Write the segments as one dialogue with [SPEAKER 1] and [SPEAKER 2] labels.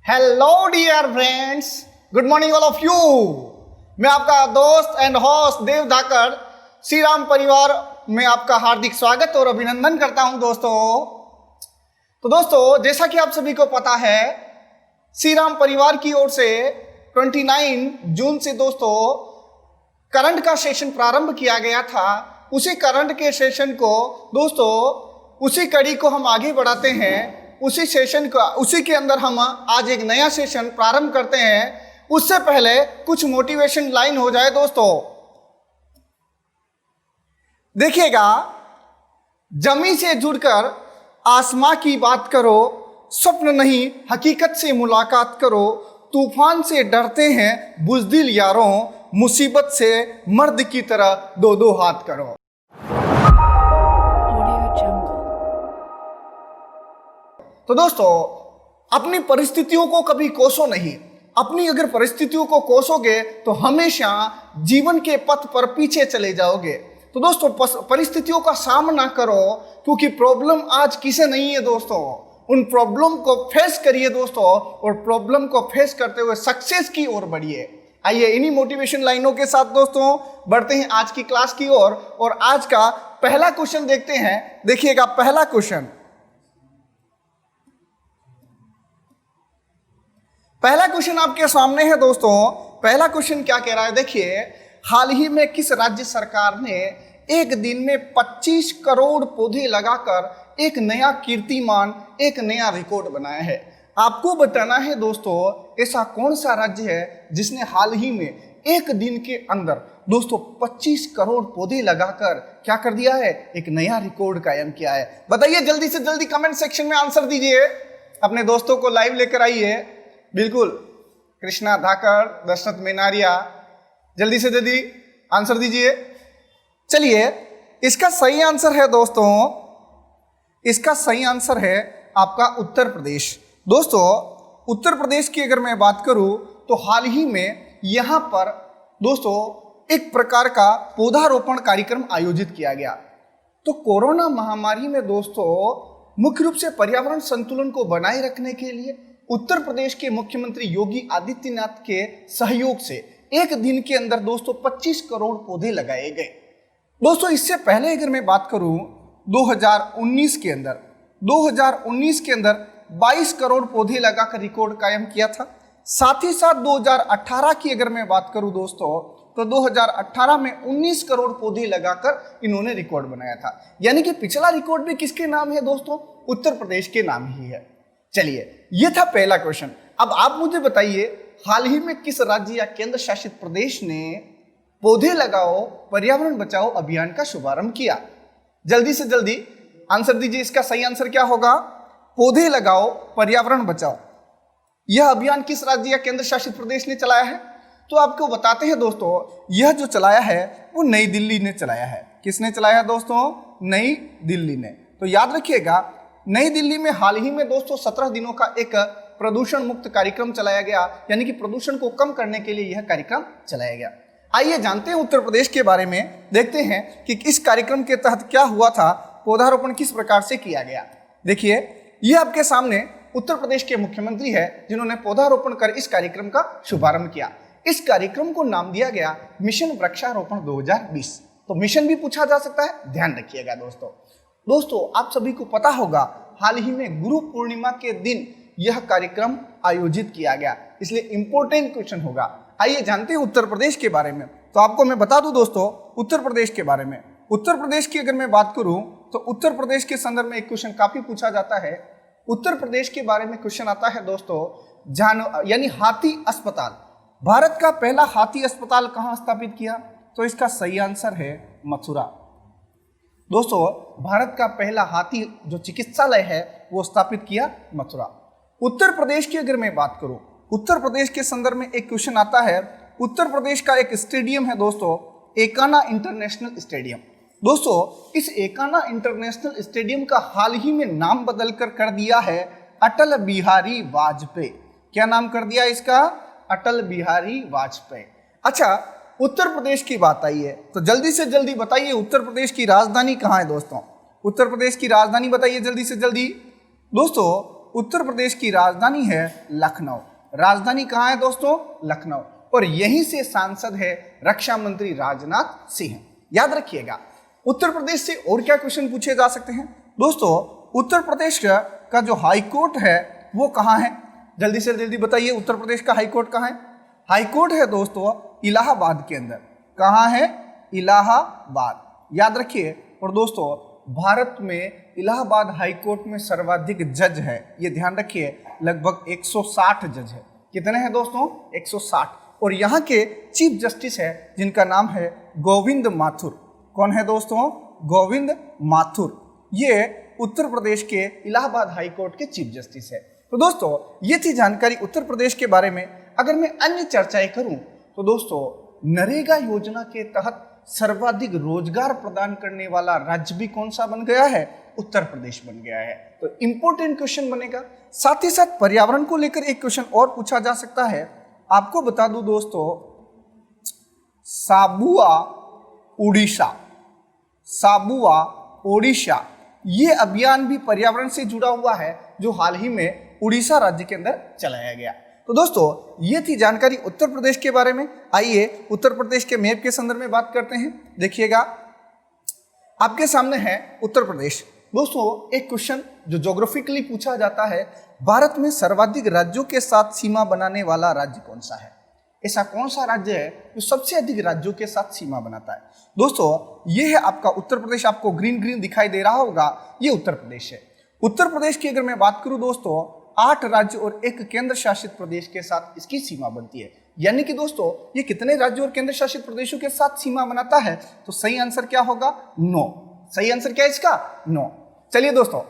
[SPEAKER 1] Hello dear friends, good morning all of you. मैं आपका दोस्त एंड होस्ट देव धाकर श्री राम परिवार में आपका हार्दिक स्वागत और अभिनंदन करता हूं दोस्तों। तो दोस्तों, जैसा कि आप सभी को पता है, श्री राम परिवार की ओर से 29 जून से दोस्तों करंट का सेशन प्रारंभ किया गया था। उसी करंट के सेशन को दोस्तों, उसी कड़ी को हम आगे बढ़ाते हैं। उसी सेशन का उसी के अंदर हम आज एक नया सेशन प्रारंभ करते हैं। उससे पहले कुछ मोटिवेशन लाइन हो जाए दोस्तों। देखिएगा, जमी से जुड़कर आसमां की बात करो, स्वप्न नहीं हकीकत से मुलाकात करो, तूफान से डरते हैं बुज़दिल यारों, मुसीबत से मर्द की तरह दो दो हाथ करो। तो दोस्तों, अपनी परिस्थितियों को कभी कोसो नहीं। अपनी अगर परिस्थितियों को कोसोगे तो हमेशा जीवन के पथ पर पीछे चले जाओगे। तो दोस्तों, परिस्थितियों का सामना करो, क्योंकि प्रॉब्लम आज किसे नहीं है दोस्तों। उन प्रॉब्लम को फेस करिए दोस्तों, और प्रॉब्लम को फेस करते हुए सक्सेस की ओर बढ़िए। आइए इन्हीं मोटिवेशन लाइनों के साथ दोस्तों बढ़ते हैं आज की क्लास की ओर। और आज का पहला क्वेश्चन देखते हैं। देखिएगा, पहला क्वेश्चन आपके सामने है दोस्तों। पहला क्वेश्चन क्या कह रहा है, देखिए। हाल ही में किस राज्य सरकार ने एक दिन में 25 करोड़ पौधे लगाकर एक नया कीर्तिमान, एक नया रिकॉर्ड बनाया है? आपको बताना है दोस्तों, ऐसा कौन सा राज्य है जिसने हाल ही में एक दिन के अंदर दोस्तों 25 करोड़ पौधे लगाकर क्या कर दिया है, एक नया रिकॉर्ड कायम किया है? बताइए, जल्दी से जल्दी कमेंट सेक्शन में आंसर दीजिए। अपने दोस्तों को लाइव लेकर आइए। बिल्कुल, कृष्णा धाकर, दशरथ मेनारिया, जल्दी से जल्दी आंसर दीजिए। चलिए, इसका सही आंसर है दोस्तों, इसका सही आंसर है आपका उत्तर प्रदेश। दोस्तों, उत्तर प्रदेश की अगर मैं बात करूं तो हाल ही में यहां पर दोस्तों एक प्रकार का पौधारोपण कार्यक्रम आयोजित किया गया। तो कोरोना महामारी में दोस्तों मुख्य रूप से पर्यावरण संतुलन को बनाए रखने के लिए उत्तर प्रदेश के मुख्यमंत्री योगी आदित्यनाथ के सहयोग से एक दिन के अंदर दोस्तों 25 करोड़ पौधे लगाए गए। दोस्तों, इससे पहले अगर मैं बात करूं 2019 के अंदर 22 करोड़ पौधे लगाकर रिकॉर्ड कायम किया था। साथ ही साथ 2018 की अगर मैं बात करूं दोस्तों, तो 2018 में 19 करोड़ पौधे लगाकर इन्होंने रिकॉर्ड बनाया था। यानी कि पिछला रिकॉर्ड भी किसके नाम है दोस्तों? उत्तर प्रदेश के नाम ही है। चलिए, यह था पहला क्वेश्चन। अब आप मुझे बताइए, हाल ही में किस राज्य या केंद्र शासित प्रदेश ने पौधे लगाओ पर्यावरण बचाओ अभियान का शुभारंभ किया? जल्दी से जल्दी आंसर दीजिए। इसका सही आंसर क्या होगा? पौधे लगाओ पर्यावरण बचाओ। यह अभियान किस राज्य या केंद्र शासित प्रदेश ने चलाया है? तो आपको बताते हैं दोस्तों, यह जो चलाया है वो नई दिल्ली ने चलाया है। किसने चलाया है दोस्तों? नई दिल्ली ने। तो याद रखिएगा, नई दिल्ली में हाल ही में दोस्तों 17 दिनों का एक प्रदूषण मुक्त कार्यक्रम चलाया गया। यानी कि प्रदूषण को कम करने के लिए यह कार्यक्रम चलाया गया। आइए जानते हैं उत्तर प्रदेश के बारे में। देखते हैं कि इस कार्यक्रम के तहत क्या हुआ था, पौधारोपण किस प्रकार से किया गया। देखिए, यह आपके सामने उत्तर प्रदेश के मुख्यमंत्री है जिन्होंने पौधारोपण कर इस कार्यक्रम का शुभारंभ किया। इस कार्यक्रम को नाम दिया गया मिशन वृक्षारोपण 2020। तो मिशन भी पूछा जा सकता है, ध्यान रखिएगा दोस्तों, आप सभी को पता होगा हाल ही में गुरु पूर्णिमा के दिन यह कार्यक्रम आयोजित किया गया, इसलिए इंपॉर्टेंट क्वेश्चन होगा। आइए जानते हैं उत्तर प्रदेश के बारे में। तो आपको मैं बता दूं दोस्तों, उत्तर प्रदेश के बारे में, उत्तर प्रदेश की अगर मैं बात करूं तो उत्तर प्रदेश के संदर्भ में एक क्वेश्चन काफी पूछा जाता है। उत्तर प्रदेश के बारे में क्वेश्चन आता है दोस्तों, यानी हाथी अस्पताल। भारत का पहला हाथी अस्पताल कहां स्थापित किया? तो इसका सही आंसर है मथुरा। दोस्तों, भारत का पहला हाथी जो चिकित्सालय है वो स्थापित किया मथुरा। उत्तर प्रदेश की अगर मैं बात करूं, उत्तर प्रदेश के संदर्भ में एक क्वेश्चन आता है। उत्तर प्रदेश का एक स्टेडियम है दोस्तों, एकाना इंटरनेशनल स्टेडियम। दोस्तों, इस एकाना इंटरनेशनल स्टेडियम का हाल ही में नाम बदलकर कर दिया है अटल बिहारी वाजपेयी। क्या नाम कर दिया इसका? अटल बिहारी वाजपेयी। अच्छा, उत्तर प्रदेश की बात आई है तो जल्दी से जल्दी बताइए, उत्तर प्रदेश की राजधानी कहाँ है दोस्तों? उत्तर प्रदेश की राजधानी बताइए जल्दी से जल्दी। दोस्तों, उत्तर प्रदेश की राजधानी है लखनऊ। राजधानी कहाँ है दोस्तों? लखनऊ। और यहीं से सांसद है रक्षा मंत्री राजनाथ सिंह। याद रखिएगा। उत्तर प्रदेश से और क्या क्वेश्चन पूछे जा सकते हैं दोस्तों? उत्तर प्रदेश का जो हाई कोर्ट है वो कहाँ है? जल्दी से जल्दी बताइए, उत्तर प्रदेश का हाई कोर्ट कहाँ है? हाई कोर्ट है दोस्तों इलाहाबाद के अंदर। कहाँ है? इलाहाबाद। याद रखिए। और दोस्तों भारत में इलाहाबाद हाई कोर्ट में सर्वाधिक जज है, ये ध्यान रखिए, लगभग 160 जज है। कितने हैं दोस्तों? 160। और यहाँ के चीफ जस्टिस है जिनका नाम है गोविंद माथुर। कौन है दोस्तों? गोविंद माथुर। ये उत्तर प्रदेश के इलाहाबाद हाई कोर्ट के चीफ जस्टिस है। तो दोस्तों ये थी जानकारी उत्तर प्रदेश के बारे में। अगर मैं अन्य चर्चाएं करूं तो दोस्तों नरेगा योजना के तहत सर्वाधिक रोजगार प्रदान करने वाला राज्य भी कौन सा बन गया है? उत्तर प्रदेश बन गया है। तो इंपॉर्टेंट क्वेश्चन बनेगा। साथ ही साथ पर्यावरण को लेकर एक क्वेश्चन और पूछा जा सकता है। आपको बता दूं दोस्तों, साबुआ ओडिशा ये अभियान भी पर्यावरण से जुड़ा हुआ है, जो हाल ही में उड़ीसा राज्य के अंदर चलाया गया। तो दोस्तों ये थी जानकारी उत्तर प्रदेश के बारे में। आइए उत्तर प्रदेश के मैप के संदर्भ में बात करते हैं। देखिएगा आपके सामने है उत्तर प्रदेश। दोस्तों एक क्वेश्चन जो ज्योग्राफिकली पूछा जाता है, भारत में सर्वाधिक राज्यों के साथ सीमा बनाने वाला राज्य कौन सा है? ऐसा कौन सा राज्य है जो सबसे अधिक राज्यों के साथ सीमा बनाता है? दोस्तों ये है आपका उत्तर प्रदेश। आपको ग्रीन ग्रीन दिखाई दे रहा होगा, ये उत्तर प्रदेश है। उत्तर प्रदेश की अगर मैं बात करूं दोस्तों, 8 राज्य और 1 केंद्र शासित प्रदेश के साथ इसकी सीमा बनती है। यानी कि दोस्तों ये कितने राज्यों और केंद्र शासित प्रदेशों के साथ सीमा बनाता है? तो सही आंसर क्या होगा? 9। सही आंसर क्या है इसका? 9। चलिए दोस्तों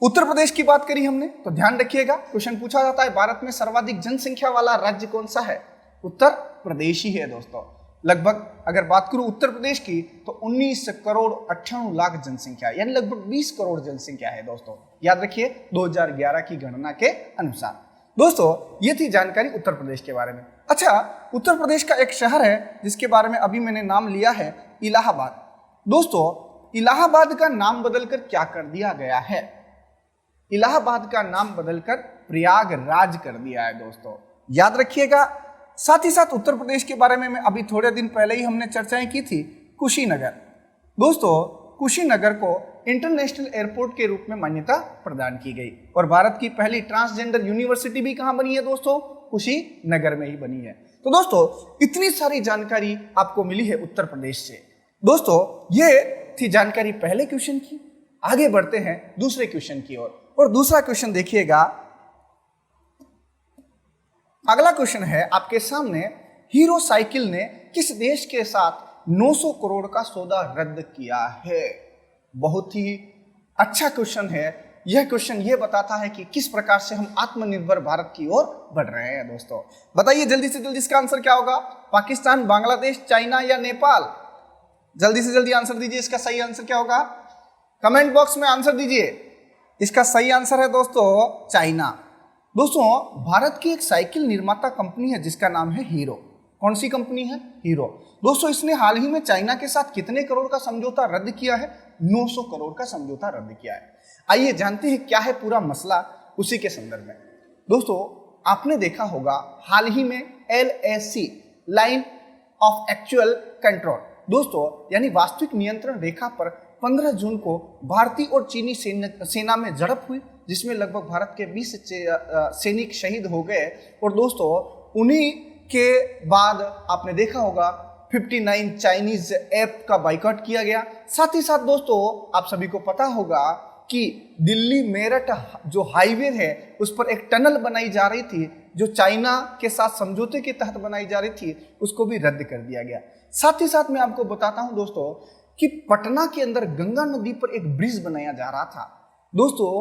[SPEAKER 1] उत्तर प्रदेश की बात करी हमने, तो ध्यान रखिएगा क्वेश्चन पूछा जाता है भारत में सर्वाधिक जनसंख्या वाला राज्य कौन सा है? उत्तर प्रदेश ही है दोस्तों। लगभग अगर बात करूं उत्तर प्रदेश की तो 19 करोड़ 98 लाख जनसंख्या, यानी लगभग 20 करोड़ जनसंख्या है दोस्तों। याद रखिए 2011 की गणना के अनुसार। दोस्तों ये थी जानकारी उत्तर प्रदेश के बारे में। अच्छा, उत्तर प्रदेश का एक शहर है जिसके बारे में अभी मैंने नाम लिया है, इलाहाबाद। दोस्तों इलाहाबाद का नाम बदलकर क्या कर दिया गया है? इलाहाबाद का नाम बदलकर प्रयागराज कर दिया है दोस्तों। याद रखिएगा। साथ ही साथ उत्तर प्रदेश के बारे में मैं अभी थोड़े दिन पहले ही हमने चर्चाएं की थी, कुशीनगर। दोस्तों कुशीनगर को इंटरनेशनल एयरपोर्ट के रूप में मान्यता प्रदान की गई। और भारत की पहली ट्रांसजेंडर यूनिवर्सिटी भी कहां बनी है दोस्तों? कुशीनगर में ही बनी है। तो दोस्तों इतनी सारी जानकारी आपको मिली है उत्तर प्रदेश से। दोस्तों ये थी जानकारी पहले क्वेश्चन की। आगे बढ़ते हैं दूसरे क्वेश्चन की ओर। और दूसरा क्वेश्चन देखिएगा। अगला क्वेश्चन है आपके सामने, हीरो साइकिल ने किस देश के साथ 900 करोड़ का सौदा रद्द किया है? बहुत ही अच्छा क्वेश्चन है। यह क्वेश्चन यह बताता है कि किस प्रकार से हम आत्मनिर्भर भारत की ओर बढ़ रहे हैं दोस्तों। बताइए जल्दी से जल्दी इसका आंसर क्या होगा? पाकिस्तान, बांग्लादेश, चाइना या नेपाल? जल्दी से जल्दी आंसर दीजिए। इसका सही आंसर क्या होगा? कमेंट बॉक्स में आंसर दीजिए। इसका सही आंसर है दोस्तों चाइना। दोस्तों भारत की एक साइकिल निर्माता कंपनी है जिसका नाम है हीरो। कौन सी कंपनी है? हीरो। दोस्तों इसने हाल ही में चाइना के साथ कितने करोड़ का समझौता रद्द किया है? 900 करोड़ का समझौता रद्द किया है। आइए जानते हैं क्या है पूरा मसला उसी के संदर्भ में। दोस्तों आपने देखा होगा हाल ही में LAC, line of actual control, दोस्तों यानी वास्तविक नियंत्रण रेखा पर 15 जून को भारतीय और चीनी सेना में झड़प हुई, जिसमें लगभग भारत के 20 सैनिक शहीद हो गए। और दोस्तों उन्हीं के बाद आपने देखा होगा 59 चाइनीज ऐप का बाइकआउट किया गया। साथ ही साथ दोस्तों आप सभी को पता होगा कि दिल्ली मेरठ जो हाईवे है उस पर एक टनल बनाई जा रही थी, जो चाइना के साथ समझौते के तहत बनाई जा रही थी, उसको भी रद्द कर दिया गया। साथ ही साथ मैं आपको बताता हूं दोस्तों कि पटना के अंदर गंगा नदी पर एक ब्रिज बनाया जा रहा था। दोस्तों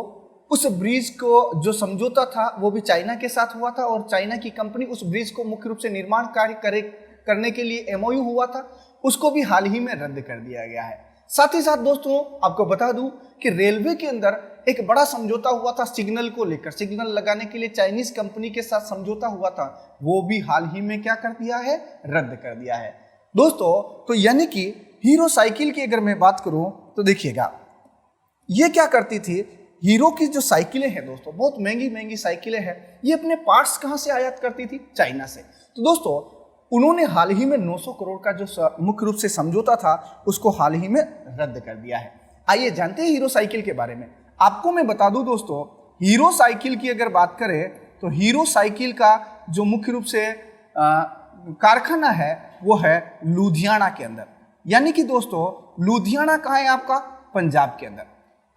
[SPEAKER 1] उस ब्रिज को जो समझौता था वो भी चाइना के साथ हुआ था, और चाइना की कंपनी उस ब्रिज को मुख्य रूप से निर्माण कार्य करने के लिए MOU हुआ था, उसको भी हाल ही में रद्द कर दिया गया है। साथ ही साथ दोस्तों आपको बता दूं कि रेलवे के अंदर एक बड़ा समझौता हुआ था सिग्नल को लेकर, सिग्नल लगाने के लिए चाइनीज कंपनी के साथ समझौता हुआ था, वो भी हाल ही में क्या कर दिया है? रद्द कर दिया है दोस्तों। तो यानी कि हीरो साइकिल की अगर मैं बात करूं तो देखिएगा ये क्या करती थी, हीरो की जो साइकिलें हैं दोस्तों, बहुत महंगी महंगी साइकिलें हैं, ये अपने पार्ट्स कहाँ से आयात करती थी? चाइना से। तो दोस्तों उन्होंने हाल ही में 900 करोड़ का जो मुख्य रूप से समझौता था उसको हाल ही में रद्द कर दिया है। आइए जानते हैं हीरो साइकिल के बारे में। आपको मैं बता दूं दोस्तों, हीरो साइकिल की अगर बात करें तो हीरो साइकिल का जो मुख्य रूप से कारखाना है वो है लुधियाना के अंदर। यानी कि दोस्तों लुधियाना कहाँ है आपका? पंजाब के अंदर।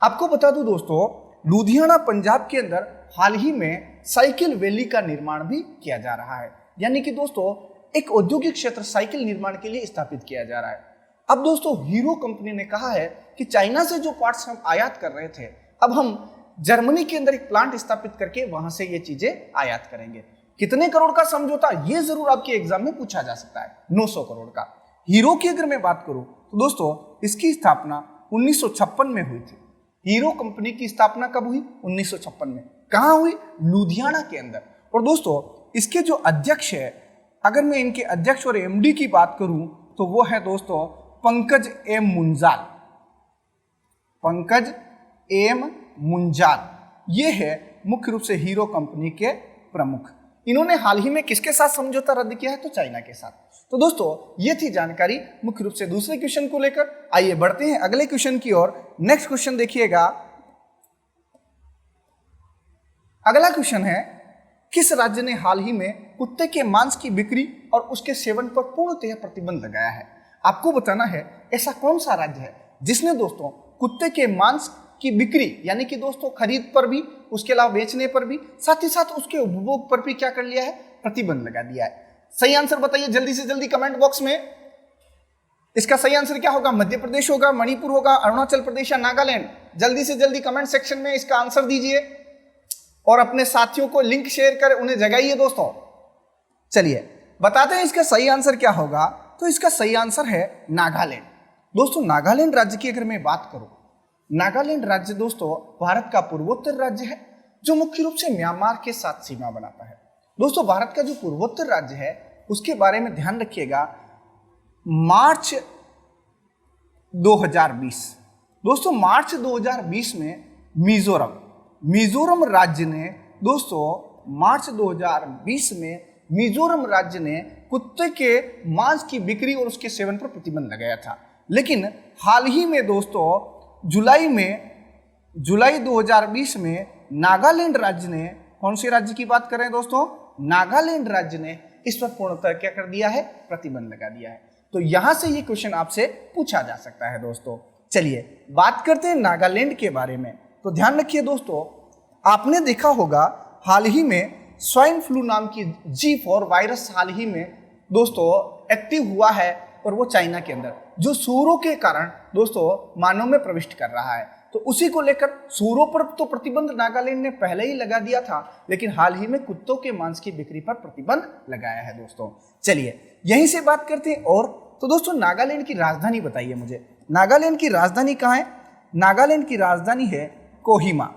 [SPEAKER 1] आपको बता दूं दोस्तों, लुधियाना पंजाब के अंदर हाल ही में साइकिल वैली का निर्माण भी किया जा रहा है। यानी कि दोस्तों एक औद्योगिक क्षेत्र साइकिल निर्माण के लिए स्थापित किया जा रहा है। अब दोस्तों हीरो कंपनी ने कहा है कि चाइना से जो पार्ट्स हम आयात कर रहे थे, अब हम जर्मनी के अंदर एक प्लांट स्थापित करके वहां से ये चीजें आयात करेंगे। कितने करोड़ का समझौता? ये जरूर आपके एग्जाम में पूछा जा सकता है। 900 करोड़ का। हीरो की अगर मैं बात करूं तो दोस्तों इसकी स्थापना 1956 में हुई थी। हीरो कंपनी की स्थापना कब हुई? 1956 में। कहां हुई? लुधियाना के अंदर। और दोस्तों इसके जो अध्यक्ष है, अगर मैं इनके अध्यक्ष और एमडी की बात करूं तो वो है दोस्तों पंकज एम मुंजाल। पंकज एम मुंजाल ये है मुख्य रूप से हीरो कंपनी के प्रमुख। इन्होंने हाल ही में किसके साथ समझौता रद्द किया है? तो चाइना के साथ। तो दोस्तों ये थी जानकारी मुख्य रूप से दूसरे क्वेश्चन को लेकर। आइए बढ़ते हैं अगले क्वेश्चन की ओर। नेक्स्ट क्वेश्चन देखिएगा। अगला क्वेश्चन है, किस राज्य ने हाल ही में कुत्ते के मांस की बिक्री और उसके सेवन पर पूर्णतः प्रतिबंध लगाया है? आपको बताना है ऐसा कौन सा राज्य है जिसने दोस्तों कुत्ते के मांस की बिक्री यानी कि दोस्तों खरीद पर भी, उसके अलावा बेचने पर भी, साथ ही साथ उसके उपभोग पर भी क्या कर लिया है? प्रतिबंध लगा दिया है। सही आंसर बताइए जल्दी से जल्दी कमेंट बॉक्स में। इसका सही आंसर क्या होगा? मध्य प्रदेश होगा, मणिपुर होगा, अरुणाचल प्रदेश या नागालैंड? जल्दी से जल्दी कमेंट सेक्शन में इसका आंसर दीजिए और अपने साथियों को लिंक शेयर कर उन्हें जगाइए दोस्तों। चलिए बताते हैं इसका सही आंसर क्या होगा। तो इसका सही आंसर है नागालैंड। दोस्तों नागालैंड राज्य की अगर मैं बात करूं, नागालैंड राज्य दोस्तों भारत का पूर्वोत्तर राज्य है जो मुख्य रूप से म्यांमार के साथ सीमा बनाता है। दोस्तों भारत का जो पूर्वोत्तर राज्य है उसके बारे में ध्यान रखिएगा। मार्च 2020 दोस्तों मार्च 2020 में मिजोरम राज्य ने दोस्तों मार्च 2020 में मिजोरम राज्य ने कुत्ते के मांस की बिक्री और उसके सेवन पर प्रतिबंध लगाया था। लेकिन हाल ही में दोस्तों जुलाई 2020 में नागालैंड राज्य ने, कौन से राज्य की बात कर रहे हैं दोस्तों? नागालैंड राज्य ने इस पर पूर्णतः क्या कर दिया है? प्रतिबंध लगा दिया है। तो यहां से ये क्वेश्चन आपसे पूछा जा सकता है दोस्तों। चलिए बात करते हैं नागालैंड के बारे में। तो ध्यान रखिए दोस्तों, आपने देखा होगा हाल ही में स्वाइन फ्लू नाम की G4 वायरस हाल ही में दोस्तों एक्टिव हुआ है और वो चाइना के अंदर, जो सूरों के कारण दोस्तों मानव में प्रविष्ट कर रहा है। तो उसी को लेकर सूरों पर तो प्रतिबंध नागालैंड ने पहले ही लगा दिया था, लेकिन हाल ही में कुत्तों के मांस की बिक्री पर प्रतिबंध लगाया है दोस्तों। चलिए यहीं से बात करते हैं। और तो दोस्तों नागालैंड की राजधानी बताइए मुझे, नागालैंड की राजधानी कहाँ है? नागालैंड की राजधानी है कोहिमा।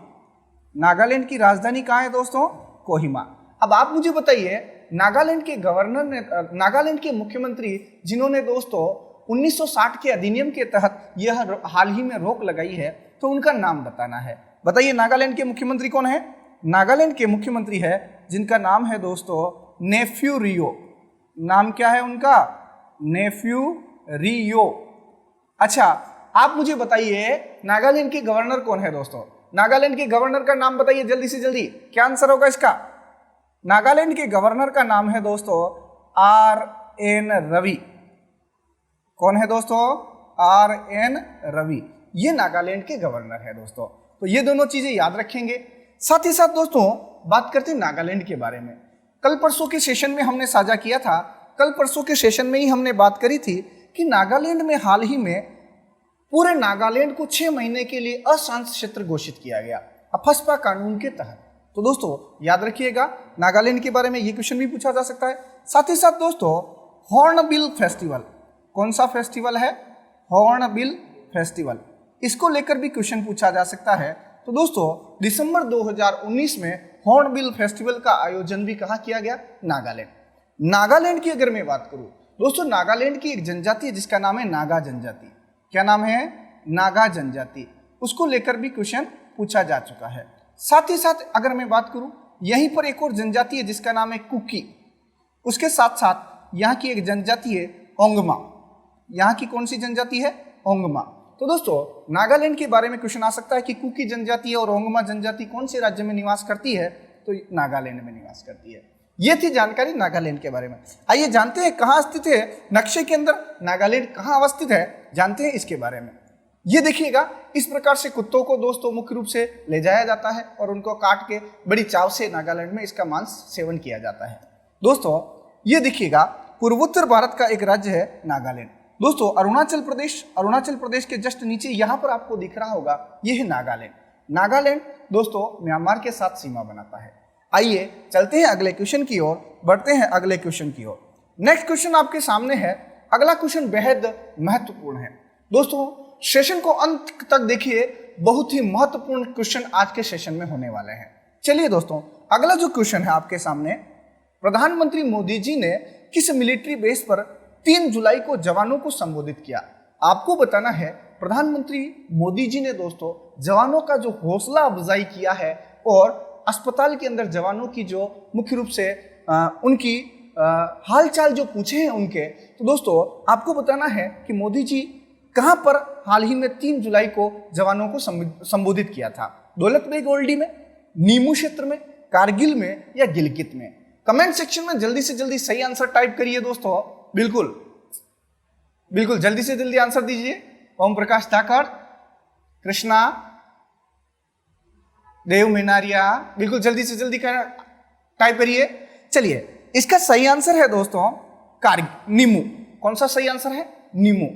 [SPEAKER 1] नागालैंड की राजधानी कहाँ है दोस्तों? कोहिमा। अब आप मुझे बताइए, नागालैंड के गवर्नर ने, नागालैंड के मुख्यमंत्री जिन्होंने दोस्तों 1960 के अधिनियम के तहत यह हाल ही में रोक लगाई है, तो उनका नाम बताना है। बताइए नागालैंड के मुख्यमंत्री कौन है? नागालैंड के मुख्यमंत्री है जिनका नाम है दोस्तों नेफ्यू रियो। नाम क्या है उनका? नेफ्यू रियो। अच्छा आप मुझे बताइए नागालैंड के गवर्नर कौन है दोस्तों? नागालैंड के गवर्नर का नाम बताइए जल्दी से जल्दी। क्या आंसर होगा इसका? नागालैंड के गवर्नर का नाम है दोस्तों RN रवि। कौन है दोस्तों? RN रवि। ये नागालैंड के गवर्नर है दोस्तों। तो ये दोनों चीजें याद रखेंगे। साथ ही साथ दोस्तों बात करते हैं नागालैंड के बारे में। कल परसों के सेशन में हमने साझा किया था, कल परसों के सेशन में ही हमने बात करी थी कि नागालैंड में हाल ही में पूरे नागालैंड को 6 महीने के लिए अशांत क्षेत्र घोषित किया गया अफस्पा कानून के तहत। तो दोस्तों याद रखिएगा नागालैंड के बारे में ये क्वेश्चन भी पूछा जा सकता है। साथ ही साथ दोस्तों हॉर्नबिल फेस्टिवल, कौन सा फेस्टिवल है? हॉर्नबिल फेस्टिवल, इसको लेकर भी क्वेश्चन पूछा जा सकता है। तो दोस्तों दिसंबर 2019 में हॉर्नबिल फेस्टिवल का आयोजन भी कहाँ किया गया? नागालैंड। नागालैंड की अगर मैं बात करूं दोस्तों, नागालैंड की एक जनजाति है जिसका नाम है नागा जनजाति। क्या नाम है? नागा जनजाति। उसको लेकर भी क्वेश्चन पूछा जा चुका है। साथ ही साथ अगर मैं बात करूं, यहीं पर एक और जनजाति है जिसका नाम है कुकी। उसके साथ साथ यहाँ की एक जनजाति है ओंगमा। यहाँ की कौन सी जनजाति है? ओंगमा। तो दोस्तों नागालैंड के बारे में क्वेश्चन आ सकता है कि कुकी जनजाति और ओंगमा जनजाति कौन से राज्य में निवास करती है? तो नागालैंड में निवास करती है। ये थी जानकारी नागालैंड के बारे में। आइए जानते हैं कहाँ स्थित है नक्शे के अंदर नागालैंड कहाँ अवस्थित है, जानते हैं इसके बारे में। ये देखिएगा, इस प्रकार से कुत्तों को दोस्तों मुख्य रूप से ले जाया जाता है और उनको काट के बड़ी चाव से नागालैंड में इसका मांस सेवन किया जाता है। दोस्तों ये देखिएगा, पूर्वोत्तर भारत का एक राज्य है नागालैंड। दोस्तों अरुणाचल प्रदेश के जस्ट नीचे यहाँ पर आपको दिख रहा होगा, ये है नागालैंड। नागालैंड दोस्तों म्यांमार के साथ सीमा बनाता है। आइए चलते हैं अगले क्वेश्चन की ओर, बढ़ते हैं अगले क्वेश्चन की ओर। नेक्स्ट क्वेश्चन आपके सामने है। अगला क्वेश्चन बेहद महत्वपूर्ण है। दोस्तों सेशन को अंत तक देखिए, बहुत ही महत्वपूर्ण क्वेश्चन आज के सेशन में होने वाले हैं। चलिए दोस्तों, अगला जो क्वेश्चन है आपके सामने, प्रधानमंत्री मोदी जी ने किस मिलिट्री बेस पर 3 जुलाई को जवानों को संबोधित किया? आपको बताना है प्रधानमंत्री मोदी जी ने दोस्तों जवानों का जो हौसला अफजाई किया है और अस्पताल के अंदर जवानों की जो मुख्य रूप से उनकी हालचाल जो पूछे हैं उनके, तो दोस्तों आपको बताना है कि मोदी जी कहां पर हाल ही में 3 जुलाई को जवानों को संबोधित किया था? दौलत बेग ओल्डी में, नीमू क्षेत्र में, कारगिल में या गिलगित में? कमेंट सेक्शन में जल्दी से जल्दी सही आंसर टाइप करिए दोस्तों। बिल्कुल जल्दी से जल्दी आंसर दीजिए। ओम प्रकाश ठाकर, कृष्णा, देव मेनारिया, बिल्कुल जल्दी से जल्दी टाइप करिए। चलिए इसका सही आंसर है दोस्तों नीमू। कौन सा सही आंसर है? नीमू।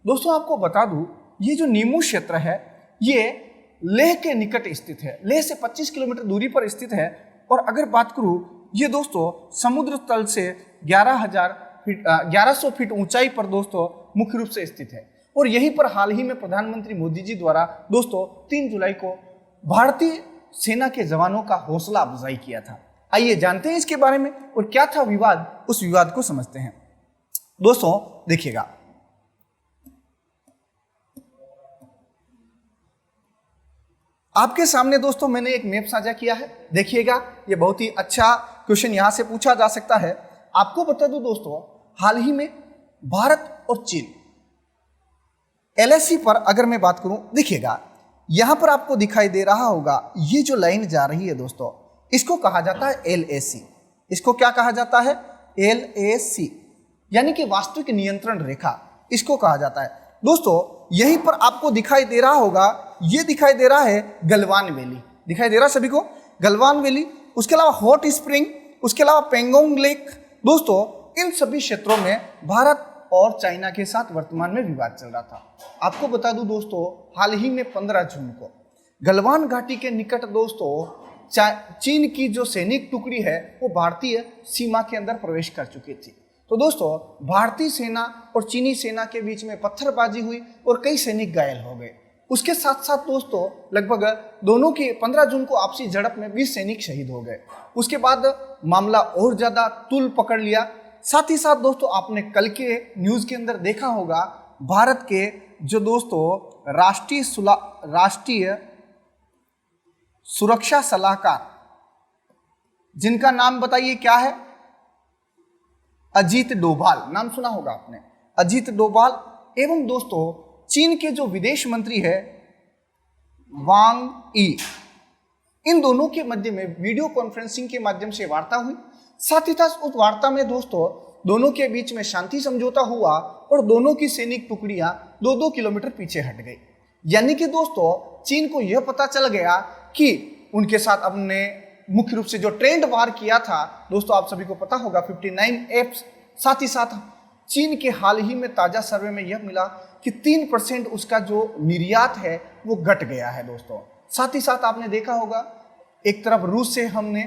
[SPEAKER 1] दोस्तों आपको बता दूं, ये जो नीमू क्षेत्र है ये लेह के निकट स्थित है। लेह से 25 किलोमीटर दूरी पर स्थित है। और अगर बात करूं, ये दोस्तों समुद्र तल से 1100 फीट ऊंचाई पर दोस्तों मुख्य रूप से स्थित है। और यहीं पर हाल ही में प्रधानमंत्री मोदी जी द्वारा दोस्तों 3 जुलाई को भारतीय सेना के जवानों का हौसला अफजाई किया था। आइए जानते हैं इसके बारे में और क्या था विवाद, उस विवाद को समझते हैं। दोस्तों देखिएगा, आपके सामने दोस्तों मैंने एक मैप साझा किया है। देखिएगा, ये बहुत ही अच्छा क्वेश्चन यहां से पूछा जा सकता है। आपको बता दूं दोस्तों, हाल ही में भारत और चीन LAC पर अगर मैं बात करूं, देखिएगा यहां पर आपको दिखाई दे रहा होगा, ये जो लाइन जा रही है दोस्तों, इसको कहा जाता है LAC। इसको क्या कहा जाता है? LAC, यानी कि वास्तविक नियंत्रण रेखा, इसको कहा जाता है। दोस्तों यहीं पर आपको दिखाई दे रहा होगा, ये दिखाई दे रहा है गलवान वैली, दिखाई दे रहा है सभी को, गलवान वैली। उसके अलावा हॉट स्प्रिंग, उसके अलावा पेंगोंग लेक। दोस्तों इन सभी क्षेत्रों में भारत और चाइना के साथ वर्तमान में विवाद चल रहा था। आपको बता दूं दोस्तों, हाल ही में 15 जून को गलवान घाटी के निकट दोस्तों चीन की जो सैनिक टुकड़ी है वो भारतीय सीमा के अंदर प्रवेश कर चुकी थी। तो दोस्तों भारतीय सेना और चीनी सेना के बीच में पत्थरबाजी हुई और कई सैनिक घायल हो गए। उसके साथ साथ दोस्तों लगभग दोनों की 15 जून को आपसी झड़प में 20 सैनिक शहीद हो गए। उसके बाद मामला और ज्यादा तूल पकड़ लिया। साथ ही साथ दोस्तों आपने कल के न्यूज के अंदर देखा होगा, भारत के जो दोस्तों राष्ट्रीय सुरक्षा सलाहकार, जिनका नाम बताइए क्या है? अजीत डोभाल, नाम सुना होगा आपने, अजीत डोभाल, एवं दोस्तों चीन के जो विदेश मंत्री है वांग ई, इन दोनों के मध्य में वीडियो कॉन्फ्रेंसिंग के माध्यम से वार्ता हुई। साथ ही साथ उस वार्ता में दोस्तों दोनों के बीच में शांति समझौता हुआ और दोनों की सैनिक टुकड़ियां 2-2 किलोमीटर पीछे हट गई। यानी कि दोस्तों चीन को यह पता चल गया कि उनके साथ अपने मुख्य रूप से जो ट्रेंड वार किया था दोस्तों, आप सभी को पता होगा 59F। साथ ही साथ चीन के हाल ही में ताजा सर्वे में यह मिला कि 3% उसका जो निर्यात है वो घट गया है दोस्तों। साथ ही साथ आपने देखा होगा, एक तरफ रूस से हमने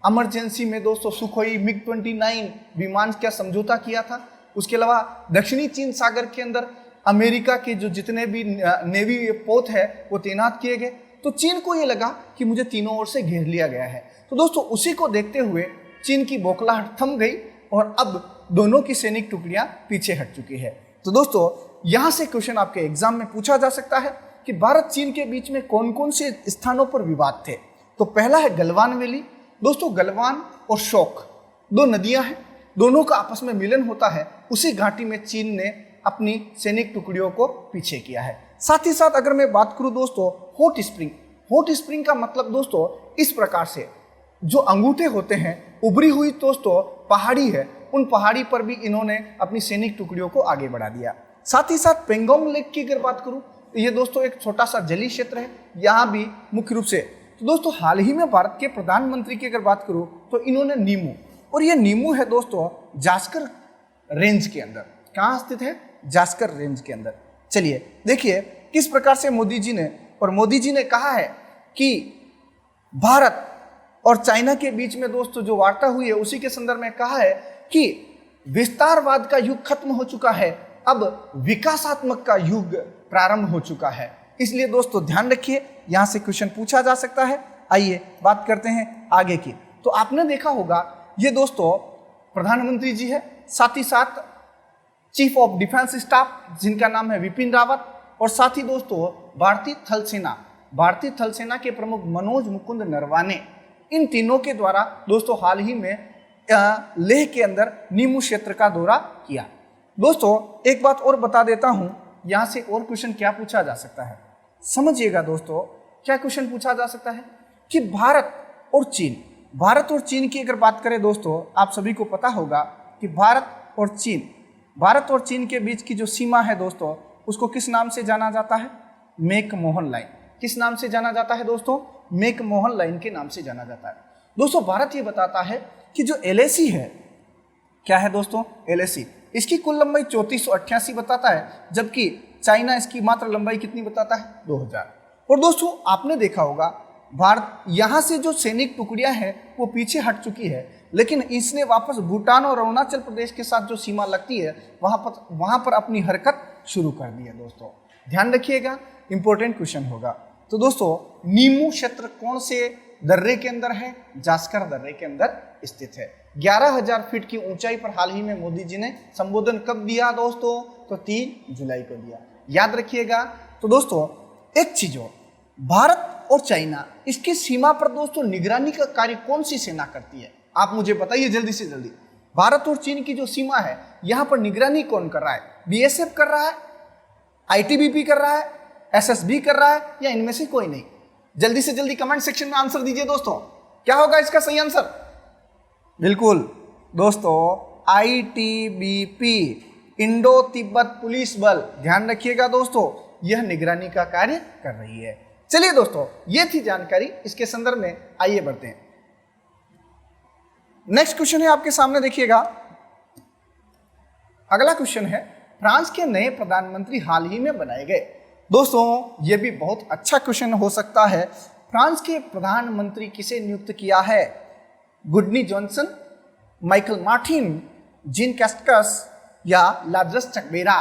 [SPEAKER 1] इमरजेंसी में दोस्तों सुखोई MiG-29 विमान का समझौता किया था। उसके अलावा दक्षिणी चीन सागर के अंदर अमेरिका के जो जितने भी नेवी पोत है वो तैनात किए गए। तो चीन को ये लगा कि मुझे तीनों ओर से घेर लिया गया है। तो दोस्तों उसी को देखते हुए चीन की बौखलाहट थम गई और अब दोनों की सैनिक टुकड़ियां पीछे हट चुकी है। तो दोस्तों यहां से क्वेश्चन आपके एग्जाम में पूछा जा सकता है। कि भारत चीन के बीच में कौन कौन से स्थानों पर विवाद थे। तो पहला है गलवान वैली। दोस्तों गलवान और शोक दो नदियां हैं, दोनों का आपस में मिलन होता है। उसी घाटी में चीन ने अपनी सैनिक टुकड़ियों को पीछे किया है। साथ ही साथ अगर मैं बात करूं दोस्तों हॉट स्प्रिंग, हॉट स्प्रिंग का मतलब दोस्तों इस प्रकार से जो अंगूठे होते हैं, उभरी हुई दोस्तों पहाड़ी है, उन पहाड़ी पर भी इन्होंने अपनी सैनिक टुकड़ियों को आगे बढ़ा दिया। साथ ही साथ पेंगोंग लेक की अगर बात करूं तो ये दोस्तों एक छोटा सा जलीय क्षेत्र है, यहाँ भी मुख्य रूप से। तो दोस्तों हाल ही में भारत के प्रधानमंत्री की अगर बात करूं तो इन्होंने नीमू, और ये नीमू है दोस्तों जास्कर रेंज के अंदर। कहाँ स्थित है? जास्कर रेंज के अंदर। चलिए देखिए किस प्रकार से मोदी जी ने कहा है कि भारत और चाइना के बीच में दोस्तों जो वार्ता हुई है उसी के संदर्भ में कहा है कि विस्तारवाद का युग खत्म हो चुका है, अब विकासात्मक का युग प्रारंभ हो चुका है। इसलिए दोस्तों ध्यान रखिए, यहां से क्वेश्चन पूछा जा सकता है। आइए बात करते हैं आगे की। तो आपने देखा होगा ये दोस्तों प्रधानमंत्री जी है, साथ ही साथ चीफ ऑफ डिफेंस स्टाफ जिनका नाम है विपिन रावत, और साथ ही दोस्तों भारतीय थल सेना के प्रमुख मनोज मुकुंद नरवाने, इन तीनों के द्वारा दोस्तों हाल ही में लेह के अंदर नीमू क्षेत्र का दौरा किया। दोस्तों एक बात और बता देता हूं, यहां से और क्वेश्चन क्या पूछा जा सकता है, समझिएगा दोस्तों। क्या क्वेश्चन पूछा जा सकता है कि भारत और चीन की अगर बात करें दोस्तों, आप सभी को पता होगा कि भारत और चीन के बीच की जो सीमा है दोस्तों, उसको किस नाम से जाना जाता है? McMahon line. किस नाम से जाना जाता है दोस्तों? मैकमोहन लाइन के नाम से जाना जाता है। दोस्तों भारत ये बताता है कि जो LAC है, क्या है दोस्तों? LAC इसकी कुल लंबाई 3488 बताता है, जबकि चाइना इसकी मात्र लंबाई कितनी बताता है? 2000। और दोस्तों आपने देखा होगा भारत यहाँ से जो सैनिक टुकड़ियां हैं वो पीछे हट चुकी है, लेकिन इसने वापस भूटान और अरुणाचल प्रदेश के साथ जो सीमा लगती है वहां पर अपनी हरकत शुरू कर दी है। दोस्तों ध्यान रखिएगा, इंपॉर्टेंट क्वेश्चन होगा। तो दोस्तों नीमू क्षेत्र कौन से दर्रे के अंदर है? जास्कर दर्रे के अंदर स्थित है। 11,000 फीट की ऊंचाई पर हाल ही में मोदी जी ने संबोधन कब दिया दोस्तों? तो 3 जुलाई को दिया, याद रखिएगा। तो दोस्तों एक चीज हो, भारत और चाइना इसकी सीमा पर दोस्तों निगरानी का कार्य कौन सी सेना करती है? आप मुझे बताइए जल्दी से जल्दी। भारत और चीन की जो सीमा है यहां पर निगरानी कौन कर रहा है? BSF कर रहा है, ITBP कर रहा है, SSB कर रहा है, या इनमें से कोई नहीं? जल्दी से जल्दी कमेंट सेक्शन में आंसर दीजिए दोस्तों, क्या होगा इसका सही आंसर? बिल्कुल दोस्तों ITBP, इंडो तिब्बत पुलिस बल। ध्यान रखिएगा दोस्तों, यह निगरानी का कार्य कर रही है। चलिए दोस्तों ये थी जानकारी, इसके संदर्भ में आइए बढ़ते हैं। नेक्स्ट क्वेश्चन है आपके सामने, देखिएगा। अगला क्वेश्चन है फ्रांस के नए प्रधानमंत्री हाल ही में बनाए गए। दोस्तों ये भी बहुत अच्छा क्वेश्चन हो सकता है। फ्रांस के प्रधानमंत्री किसे नियुक्त किया है? गुडनी Johnson, Michael Martin, gene castus या लाजरस चकबेरा?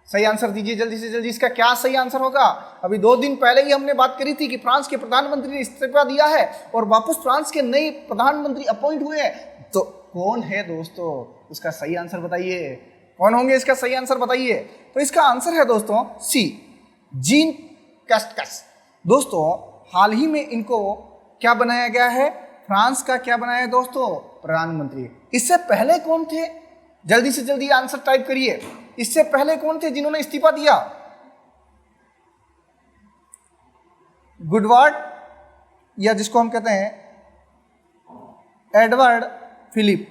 [SPEAKER 1] सही आंसर दीजिए जल्दी से जल्दी, इसका क्या सही आंसर होगा? अभी 2 दिन पहले ही हमने बात करी थी कि फ्रांस के प्रधानमंत्री ने इस्तीफा दिया है और वापस फ्रांस के नए प्रधानमंत्री अपॉइंट हुए हैं। तो कौन है दोस्तों? उसका सही आंसर बताइए, कौन होंगे? इसका सही आंसर बताइए। तो इसका आंसर है दोस्तों C, जीन कैस्टस। दोस्तों हाल ही में इनको क्या बनाया गया है? फ्रांस का क्या बनाया है दोस्तों? प्रधानमंत्री। इससे पहले कौन थे? जल्दी से जल्दी आंसर टाइप करिए। इससे पहले कौन थे जिन्होंने इस्तीफा दिया? गुडवार्ड, या जिसको हम कहते हैं एडवर्ड फिलिप,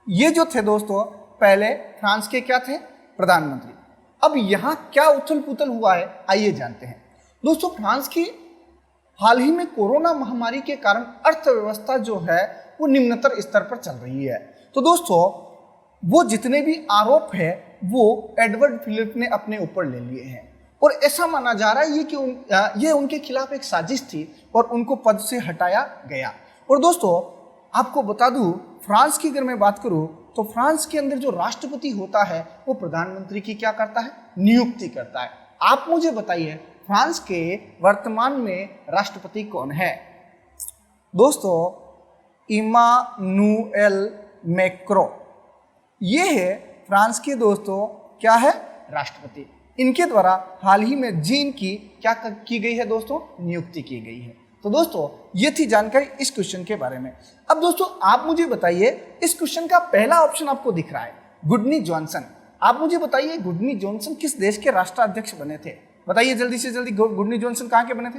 [SPEAKER 1] ये जो थे दोस्तों पहले फ्रांस के क्या थे? प्रधानमंत्री। अब यहां क्या उथल पुथल हुआ है आइए जानते हैं। दोस्तों फ्रांस की हाल ही में कोरोना महामारी के कारण अर्थव्यवस्था जो है वो निम्नतर स्तर पर चल रही है। तो दोस्तों वो जितने भी आरोप है वो एडवर्ड फिलिप ने अपने ऊपर ले लिए हैं, और ऐसा माना जा रहा है कि ये उनके खिलाफ एक साजिश थी और उनको पद से हटाया गया। और दोस्तों आपको बता दूं, फ्रांस की अगर मैं बात करूं तो फ्रांस के अंदर जो राष्ट्रपति होता है वो प्रधानमंत्री की क्या करता है? नियुक्ति करता है। आप मुझे बताइए फ्रांस के वर्तमान में राष्ट्रपति कौन है? दोस्तों इमानुएल मैक्रो, ये है फ्रांस के दोस्तों क्या है? राष्ट्रपति। इनके द्वारा हाल ही में जीन की क्या की गई है दोस्तों, नियुक्ति की गई है। तो दोस्तों ये थी जानकारी इस क्वेश्चन के बारे में। अब दोस्तों आप मुझे बताइए, इस क्वेश्चन का पहला ऑप्शन आपको दिख रहा है गुडनी जॉनसन। आप मुझे बताइए गुडनी जॉनसन किस देश के राष्ट्राध्यक्ष बने थे? बताइए जल्दी से जल्दी, गुडनी जॉनसन कहाँ के बने थे?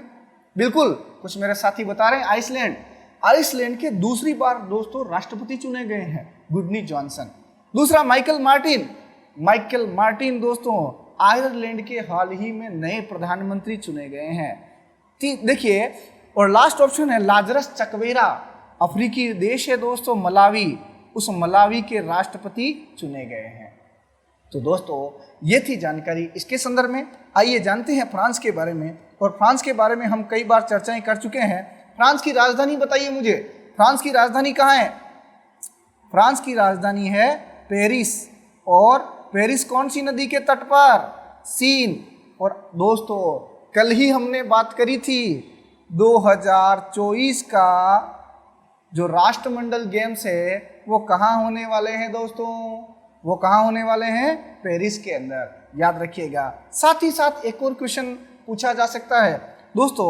[SPEAKER 1] बिल्कुल, कुछ मेरे साथी बता रहे हैं आइसलैंड। आइसलैंड के दूसरी बार दोस्तों राष्ट्रपति चुने गए हैं गुडनी जॉनसन। दूसरा माइकल मार्टिन। माइकल मार्टिन दोस्तों आयरलैंड के हाल ही में नए प्रधानमंत्री चुने गए हैं। देखिए, और लास्ट ऑप्शन है लाजरस चकवेरा। अफ्रीकी देश है दोस्तों मलावी, उस मलावी के राष्ट्रपति चुने गए हैं। तो दोस्तों ये थी जानकारी इसके संदर्भ में। आइए जानते हैं फ्रांस के बारे में। और फ्रांस के बारे में हम कई बार चर्चाएं कर चुके हैं। फ्रांस की राजधानी बताइए मुझे, फ्रांस की राजधानी कहाँ है? फ्रांस की राजधानी है पेरिस। और पेरिस कौन सी नदी के तट पर? सीन। और दोस्तों कल ही हमने बात करी थी 2024 का जो राष्ट्रमंडल गेम्स है वो कहाँ होने वाले हैं दोस्तों? वो कहाँ होने वाले हैं? पेरिस के अंदर, याद रखिएगा। साथ ही साथ एक और क्वेश्चन पूछा जा सकता है दोस्तों,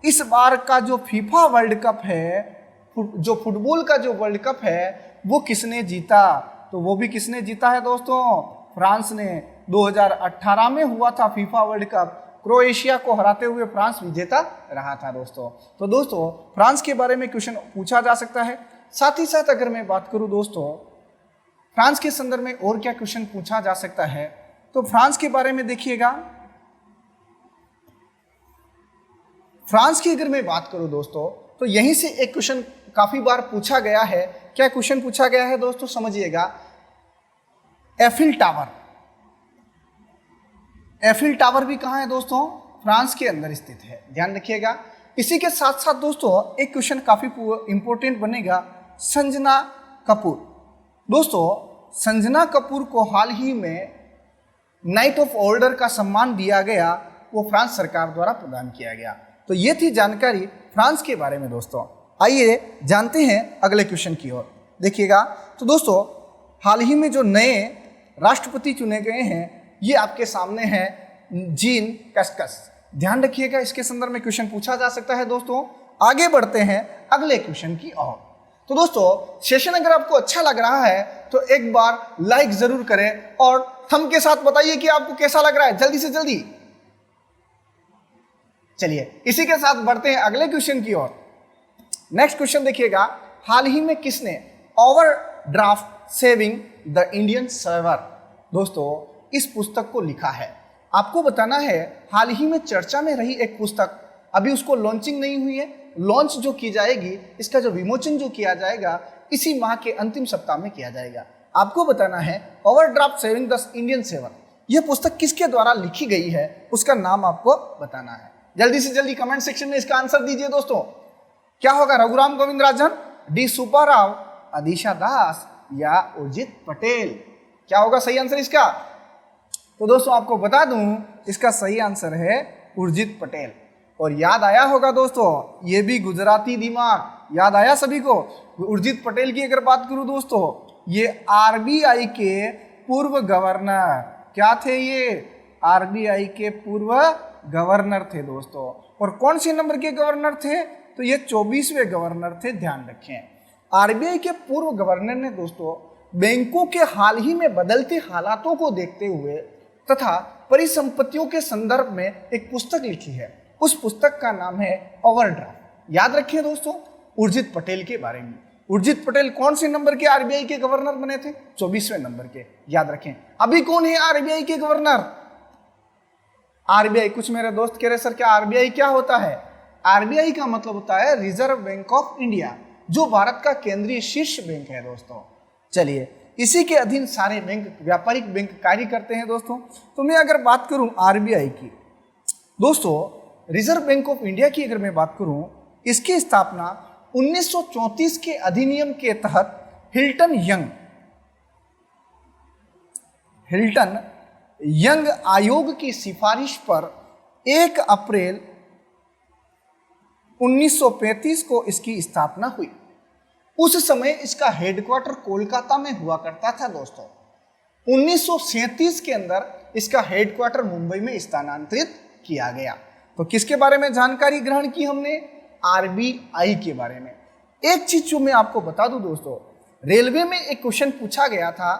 [SPEAKER 1] इस बार का जो फीफा वर्ल्ड कप है, जो फुटबॉल का जो वर्ल्ड कप है वो किसने जीता? तो वो भी किसने जीता है दोस्तों? फ्रांस ने। 2018 में हुआ था फीफा वर्ल्ड कप, क्रोएशिया को हराते हुए फ्रांस विजेता रहा था दोस्तों। तो दोस्तों फ्रांस के बारे में क्वेश्चन पूछा जा सकता है। साथ ही साथ अगर मैं बात करूं दोस्तों फ्रांस के संदर्भ में और क्या क्वेश्चन पूछा जा सकता है, तो फ्रांस के बारे में देखिएगा। फ्रांस की अगर मैं बात करूं दोस्तों तो यहीं से एक क्वेश्चन काफी बार पूछा गया है। क्या क्वेश्चन पूछा गया है दोस्तों? समझिएगा, एफिल टावर। एफिल टावर भी कहाँ है दोस्तों? फ्रांस के अंदर स्थित है, ध्यान रखिएगा। इसी के साथ साथ दोस्तों एक क्वेश्चन काफी इंपॉर्टेंट बनेगा, संजना कपूर। दोस्तों संजना कपूर को हाल ही में नाइट ऑफ ऑर्डर का सम्मान दिया गया, वो फ्रांस सरकार द्वारा प्रदान किया गया। तो ये थी जानकारी फ्रांस के बारे में दोस्तों। आइए जानते हैं अगले क्वेश्चन की ओर। देखिएगा, तो दोस्तों हाल ही में जो नए राष्ट्रपति चुने गए हैं ये आपके सामने हैं जीन कैस्टस। ध्यान रखिएगा, इसके संदर्भ में क्वेश्चन पूछा जा सकता है दोस्तों। आगे बढ़ते हैं अगले क्वेश्चन की ओर। तो दोस्तों सेशन अगर आपको अच्छा लग रहा है तो एक बार लाइक जरूर करें और थंब के साथ बताइए कि आपको कैसा लग रहा है, जल्दी से जल्दी। चलिए इसी के साथ बढ़ते हैं अगले क्वेश्चन की ओर। नेक्स्ट क्वेश्चन देखिएगा, हाल ही में किसने overdraft saving the Indian server दोस्तों इस पुस्तक को लिखा है? आपको बताना है हाल ही में चर्चा में रही एक पुस्तक, अभी उसको लॉन्चिंग नहीं हुई है। लॉन्च जो की जाएगी, इसका जो विमोचन जो किया जाएगा इसी माह के अंतिम सप्ताह में किया जाएगा। आपको बताना है overdraft saving the Indian server, यह पुस्तक किसके द्वारा लिखी गई है, उसका नाम आपको बताना है। जल्दी से जल्दी कमेंट सेक्शन में इसका आंसर दीजिए दोस्तों। क्या होगा? रघुराम गोविंदराजन, डी सुब्बाराव, अदिशा दास या उर्जित पटेल? क्या होगा सही आंसर इसका? तो दोस्तों आपको बता दूं इसका सही आंसर है उर्जित पटेल। और याद आया होगा दोस्तों, ये भी गुजराती दिमाग याद आया सभी को। उर्जित पटेल की अगर बात करूं दोस्तों, ये आरबीआई के पूर्व गवर्नर, क्या थे ये? आरबीआई के पूर्व गवर्नर थे दोस्तों। और कौन से नंबर के गवर्नर थे? तो ये 24वें गवर्नर थे, ध्यान रखें। आरबीआई के पूर्व गवर्नर ने दोस्तों बैंकों के हाल ही में बदलते हालातों को देखते हुए तथा परिसंपत्तियों के संदर्भ में एक पुस्तक लिखी है। उस पुस्तक का नाम है ओवरड्राफ्ट। याद रखिए दोस्तों उर्जित पटेल के बारे में। उर्जित पटेल कौन से नंबर के आरबीआई के गवर्नर बने थे? 24वें नंबर के, याद रखें। अभी कौन है आरबीआई के गवर्नर? आरबीआई, कुछ मेरे दोस्त कह रहे सर क्या आरबीआई क्या होता है? आरबीआई का मतलब होता है रिजर्व बैंक ऑफ इंडिया, जो भारत का केंद्रीय शीर्ष बैंक है दोस्तों। चलिए इसी के अधीन सारे बैंक, व्यापारिक बैंक कार्य करते हैं दोस्तों। तो मैं अगर बात करूं आरबीआई की दोस्तों, रिजर्व बैंक ऑफ इंडिया की अगर मैं बात करूं, इसकी स्थापना 1934 के अधिनियम के तहत हिल्टन यंग आयोग की सिफारिश पर 1 अप्रैल 1935 को इसकी स्थापना हुई। उस समय इसका हेडक्वार्टर कोलकाता में हुआ करता था दोस्तों। 1937 के अंदर इसका हेडक्वार्टर मुंबई में स्थानांतरित किया गया। तो किसके बारे में जानकारी ग्रहण की हमने? आरबीआई के बारे में। एक चीज जो मैं आपको बता दूं दोस्तों, रेलवे में एक क्वेश्चन पूछा गया था,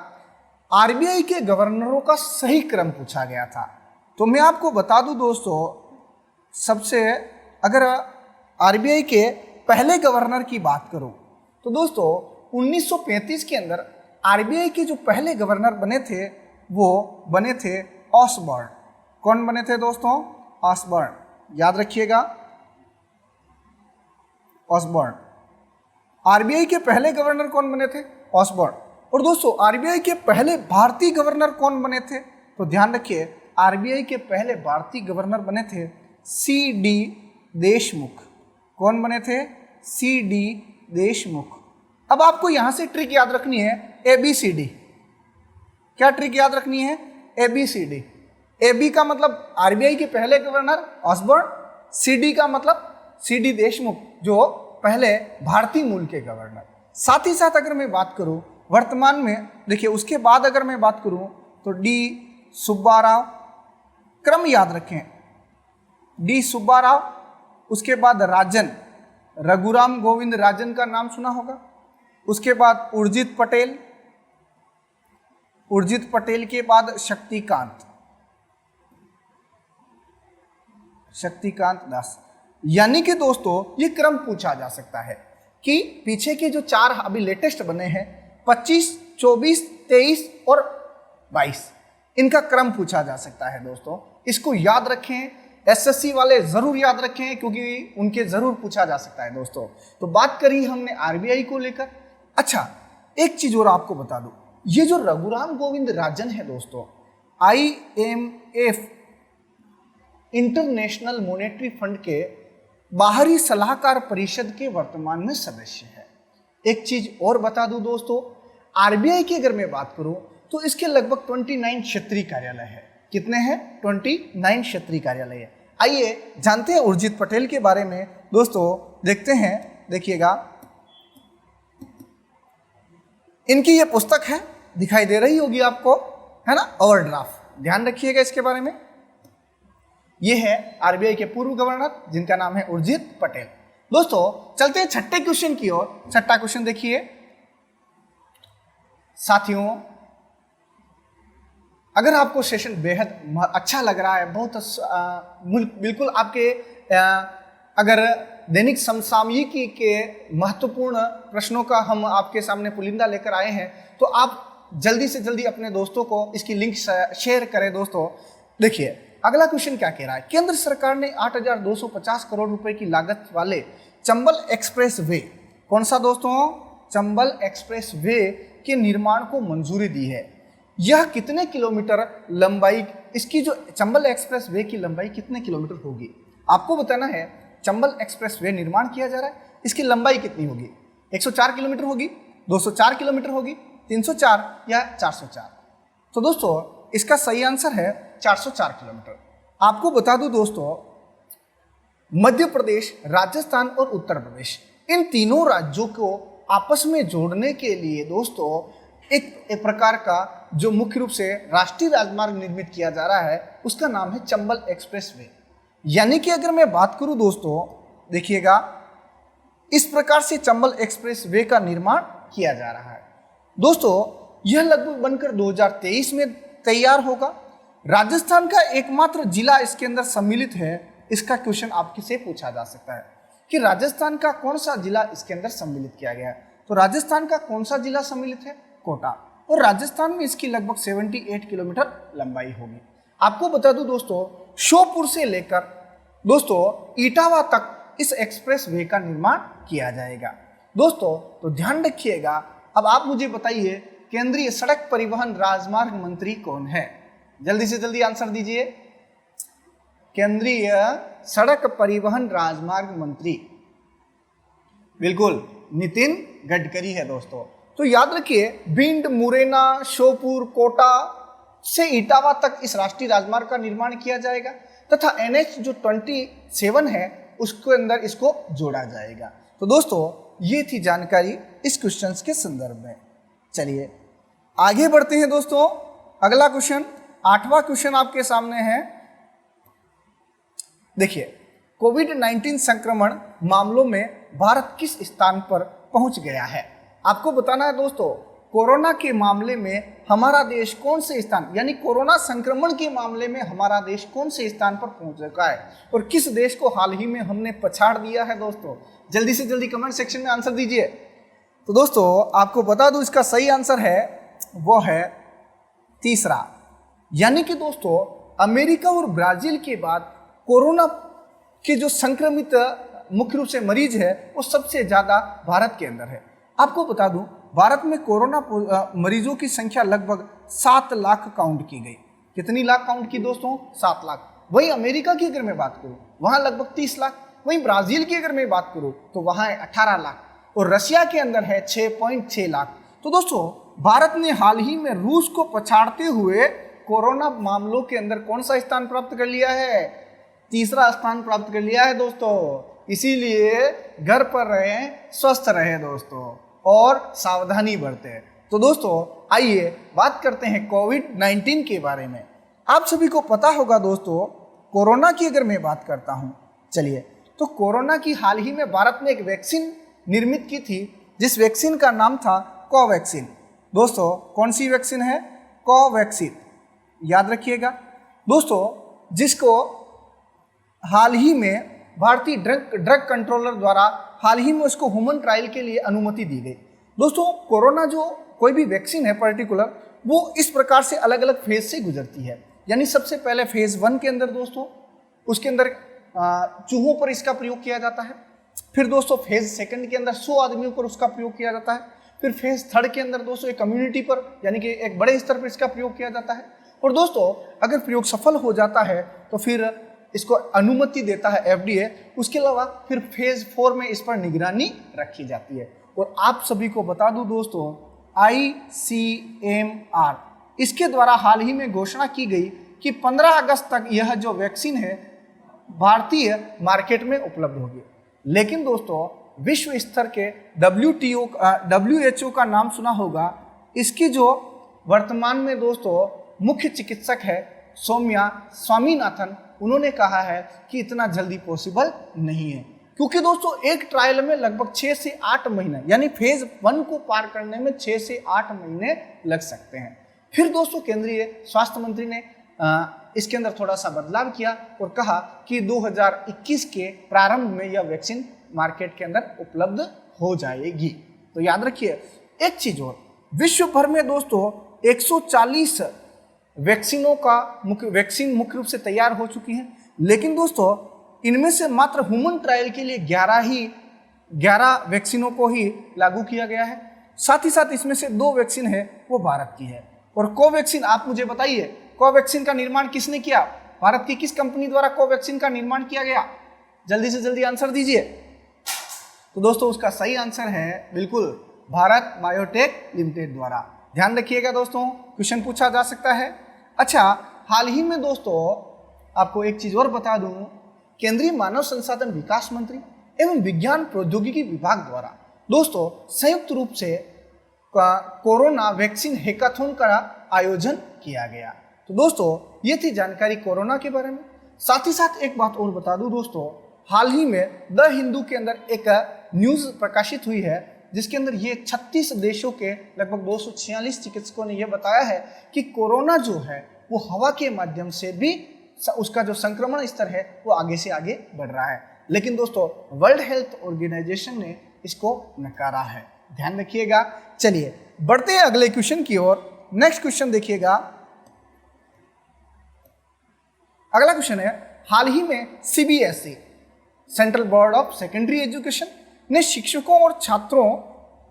[SPEAKER 1] आरबीआई के गवर्नरों का सही क्रम पूछा गया था। तो मैं आपको बता दूं दोस्तों, सबसे अगर आरबीआई के पहले गवर्नर की बात करूं तो दोस्तों 1935 के अंदर आरबीआई के जो पहले गवर्नर बने थे वो बने थे ऑसबर्न। कौन बने थे दोस्तों? ऑसबर्न, याद रखिएगा, ऑसबर्न। आरबीआई के पहले गवर्नर कौन बने थे? ऑसबर्न। और दोस्तों आरबीआई के पहले भारतीय गवर्नर कौन बने थे? तो ध्यान रखिए, आरबीआई के पहले भारतीय गवर्नर बने थे सी डी देशमुख। कौन बने थे? C D Deshmukh. अब आपको यहां से ट्रिक याद रखनी है, ABCD। क्या ट्रिक याद रखनी है? ABCD। AB का मतलब आरबीआई के पहले गवर्नर ऑसबर्न, CD का मतलब CD देशमुख जो पहले भारतीय मूल के गवर्नर। साथ ही साथ अगर मैं बात करूं वर्तमान में, देखिए उसके बाद अगर मैं बात करूं तो डी सुब्बाराव, क्रम याद रखें, डी सुब्बाराव, उसके बाद राजन, रघुराम गोविंद राजन का नाम सुना होगा। उसके बाद उर्जित पटेल, उर्जित पटेल के बाद शक्तिकांत, शक्तिकांत दास। यानी कि दोस्तों ये क्रम पूछा जा सकता है कि पीछे के जो चार अभी लेटेस्ट बने हैं 25, 24, 23 और 22, इनका क्रम पूछा जा सकता है दोस्तों। इसको याद रखें, एसएससी वाले जरूर याद रखें क्योंकि उनके जरूर पूछा जा सकता है दोस्तों। तो बात करी हमने आरबीआई को लेकर। अच्छा, एक चीज और आपको बता दूं, ये जो रघुराम गोविंद राजन है दोस्तों, IMF इंटरनेशनल मॉनेटरी फंड के बाहरी सलाहकार परिषद के वर्तमान में सदस्य है। एक चीज और बता दूं दोस्तों, आरबीआई की अगर मैं बात करूं तो इसके लगभग 29 क्षेत्रीय कार्यालय है। कितने हैं? 29 क्षेत्रीय कार्यालय है। आइए जानते हैं उर्जित पटेल के बारे में दोस्तों, देखते हैं। देखिएगा, इनकी ये पुस्तक है, दिखाई दे रही होगी आपको, है ना, ओवरड्राफ्ट। ध्यान रखिएगा इसके बारे में। ये है आरबीआई के पूर्व गवर्नर जिनका नाम है उर्जित पटेल। दोस्तों चलते हैं छठे क्वेश्चन की ओर। छठा क्वेश्चन देखिए साथियों, अगर आपको सेशन बेहद अच्छा लग रहा है, बहुत बिल्कुल आपके अगर दैनिक समसामयिकी के महत्वपूर्ण प्रश्नों का हम आपके सामने पुलिंदा लेकर आए हैं, तो आप जल्दी से जल्दी अपने दोस्तों को इसकी लिंक शेयर करें दोस्तों। देखिए अगला क्वेश्चन क्या कह रहा है, केंद्र सरकार ने 8,250 करोड़ रुपए की लागत वाले चंबल एक्सप्रेस वे, कौन सा दोस्तों? चंबल एक्सप्रेस वे के निर्माण को मंजूरी दी है। यह कितने किलोमीटर लंबाई, इसकी जो चंबल एक्सप्रेस वे की लंबाई कितने किलोमीटर होगी आपको बताना है। चंबल एक्सप्रेस वे निर्माण किया जा रहा है, इसकी लंबाई कितनी होगी? 104 किलोमीटर होगी, 204 किलोमीटर होगी, 304 या 404? तो दोस्तों इसका सही आंसर है 404 किलोमीटर। आपको बता दूं दोस्तों, मध्य प्रदेश, राजस्थान और उत्तर प्रदेश, इन तीनों राज्यों को आपस में जोड़ने के लिए दोस्तों एक प्रकार का जो मुख्य रूप से राष्ट्रीय राजमार्ग निर्मित किया जा रहा है उसका नाम है चंबल एक्सप्रेस वे। यानी कि अगर मैं बात करूं दोस्तों, देखिएगा इस प्रकार से चंबल एक्सप्रेस वे का निर्माण किया जा रहा है दोस्तों। यह लगभग बनकर 2023 में तैयार होगा। राजस्थान का एकमात्र जिला इसके अंदर सम्मिलित है। इसका क्वेश्चन आपके से पूछा जा सकता है कि राजस्थान का कौन सा जिला इसके अंदर सम्मिलित किया गया है। तो राजस्थान का कौन सा जिला सम्मिलित है? कोटा। और राजस्थान में इसकी लगभग 78 किलोमीटर लंबाई होगी। आपको बता दूं दोस्तों, श्योपुर से लेकर दोस्तों इटावा तक इस एक्सप्रेस वे का निर्माण किया जाएगा दोस्तों। तो ध्यान रखिएगा। अब आप मुझे बताइए, केंद्रीय सड़क परिवहन राजमार्ग मंत्री कौन है? जल्दी से जल्दी आंसर दीजिए। केंद्रीय सड़क परिवहन राजमार्ग मंत्री बिल्कुल नितिन गडकरी है दोस्तों। तो याद रखिए, भिंड, मुरैना, श्योपुर, कोटा से इटावा तक इस राष्ट्रीय राजमार्ग का निर्माण किया जाएगा तथा NH जो 27 है उसके अंदर इसको जोड़ा जाएगा। तो दोस्तों ये थी जानकारी इस क्वेश्चन के संदर्भ में। चलिए आगे बढ़ते हैं दोस्तों। अगला क्वेश्चन 8वां क्वेश्चन आपके सामने है। देखिए, कोविड-19 संक्रमण मामलों में भारत किस स्थान पर पहुंच गया है? आपको बताना है दोस्तों, कोरोना के मामले में हमारा देश कौन से स्थान, यानी कोरोना संक्रमण के मामले में हमारा देश कौन से स्थान पर पहुंच चुका है और किस देश को हाल ही में हमने पछाड़ दिया है। दोस्तों जल्दी से जल्दी कमेंट सेक्शन में आंसर दीजिए। तो दोस्तों आपको बता दूं, इसका सही आंसर है वो है तीसरा, यानी कि दोस्तों अमेरिका और ब्राजील के बाद कोरोना के जो संक्रमित मुख्य रूप से मरीज है वो सबसे ज्यादा भारत के अंदर है। आपको बता दूं, भारत में कोरोना मरीजों की संख्या लगभग 7 लाख काउंट की गई। कितनी लाख काउंट की दोस्तों? 7 लाख। वहीं अमेरिका की अगर मैं बात करूं वहां लगभग 30 लाख। वहीं ब्राजील की अगर मैं बात करूं तो वहां है 18 लाख और रशिया के अंदर है 6.6 लाख। तो दोस्तों भारत ने हाल ही में रूस को पछाड़ते हुए कोरोना मामलों के अंदर कौन सा स्थान प्राप्त कर लिया है? तीसरा स्थान प्राप्त कर लिया है दोस्तों। इसीलिए घर पर रहें, स्वस्थ रहें दोस्तों और सावधानी बरतें। तो दोस्तों आइए बात करते हैं कोविड-19 के बारे में। आप सभी को पता होगा दोस्तों, कोरोना की अगर मैं बात करता हूं, चलिए, तो कोरोना की हाल ही में भारत ने एक वैक्सीन निर्मित की थी, जिस वैक्सीन का नाम था कोवैक्सीन। दोस्तों कौन सी वैक्सीन है? कोवैक्सीन, याद रखिएगा दोस्तों, जिसको हाल ही में भारतीय ड्रग कंट्रोलर द्वारा हाल ही में उसको ह्यूमन ट्रायल के लिए अनुमति दी गई। दोस्तों कोरोना जो कोई भी वैक्सीन है पर्टिकुलर, वो इस प्रकार से अलग अलग फेज से गुजरती है। यानी सबसे पहले फेज 1 के अंदर दोस्तों उसके अंदर चूहों पर इसका प्रयोग किया जाता है। फिर दोस्तों फेज 2 के अंदर 100 आदमियों पर उसका प्रयोग किया जाता है। फिर फेज 3 के अंदर दोस्तों एक कम्युनिटी पर, यानी कि एक बड़े स्तर पर इसका प्रयोग किया जाता है। और दोस्तों अगर प्रयोग सफल हो जाता है तो फिर इसको अनुमति देता है FDA। उसके अलावा फिर फेज 4 में इस पर निगरानी रखी जाती है। और आप सभी को बता दूं दोस्तों, ICMR इसके द्वारा हाल ही में घोषणा की गई कि 15 अगस्त तक यह जो वैक्सीन है भारतीय मार्केट में उपलब्ध होगी। लेकिन दोस्तों विश्व स्तर के WHO का नाम सुना होगा, इसकी जो वर्तमान में दोस्तों मुख्य चिकित्सक है सौम्या स्वामीनाथन, उन्होंने कहा है कि इतना जल्दी पॉसिबल नहीं है, क्योंकि दोस्तों एक ट्रायल में लगभग 6 से 8 महीने, यानी फेज 1 को पार करने में 6 से 8 महीने लग सकते हैं। फिर दोस्तों केंद्रीय स्वास्थ्य मंत्री ने इसके अंदर थोड़ा सा बदलाव किया और कहा कि 2021 के प्रारंभ में यह वैक्सीन मार्केट के अंदर उपलब्ध हो जाएगी। तो याद रखिए एक चीज और, विश्व भर में दोस्तों 140 वैक्सीन मुख्य रूप से तैयार हो चुकी हैं। लेकिन दोस्तों इनमें से मात्र ह्यूमन ट्रायल के लिए 11 वैक्सीनों को ही लागू किया गया है। साथ ही साथ इसमें से 2 वैक्सीन है वो भारत की है। और कोवैक्सीन, आप मुझे बताइए कोवैक्सीन का निर्माण किसने किया? भारत की किस कंपनी द्वारा कोवैक्सीन का निर्माण किया गया? जल्दी से जल्दी आंसर दीजिए। तो दोस्तों उसका सही आंसर है बिल्कुल भारत बायोटेक लिमिटेड द्वारा। ध्यान रखिएगा दोस्तों, क्वेश्चन पूछा जा सकता है। अच्छा, हाल ही में दोस्तों आपको एक चीज और बता दूं, केंद्रीय मानव संसाधन विकास मंत्री एवं विज्ञान प्रौद्योगिकी विभाग द्वारा दोस्तों संयुक्त रूप से कोरोना वैक्सीन हैकाथॉन का आयोजन किया गया। तो दोस्तों ये थी जानकारी कोरोना के बारे में। साथ ही साथ एक बात और बता दूं दोस्तों, हाल ही में द हिंदू के अंदर एक न्यूज प्रकाशित हुई है, जिसके अंदर ये 36 देशों के लगभग 246 चिकित्सकों ने यह बताया है कि कोरोना जो है वो हवा के माध्यम से भी उसका जो संक्रमण स्तर है वो आगे से आगे बढ़ रहा है। लेकिन दोस्तों वर्ल्ड हेल्थ ऑर्गेनाइजेशन ने इसको नकारा है। ध्यान रखिएगा। चलिए बढ़ते हैं अगले क्वेश्चन की ओर। नेक्स्ट क्वेश्चन देखिएगा। अगला क्वेश्चन है, हाल ही में CBSE central board of secondary education ने शिक्षकों और छात्रों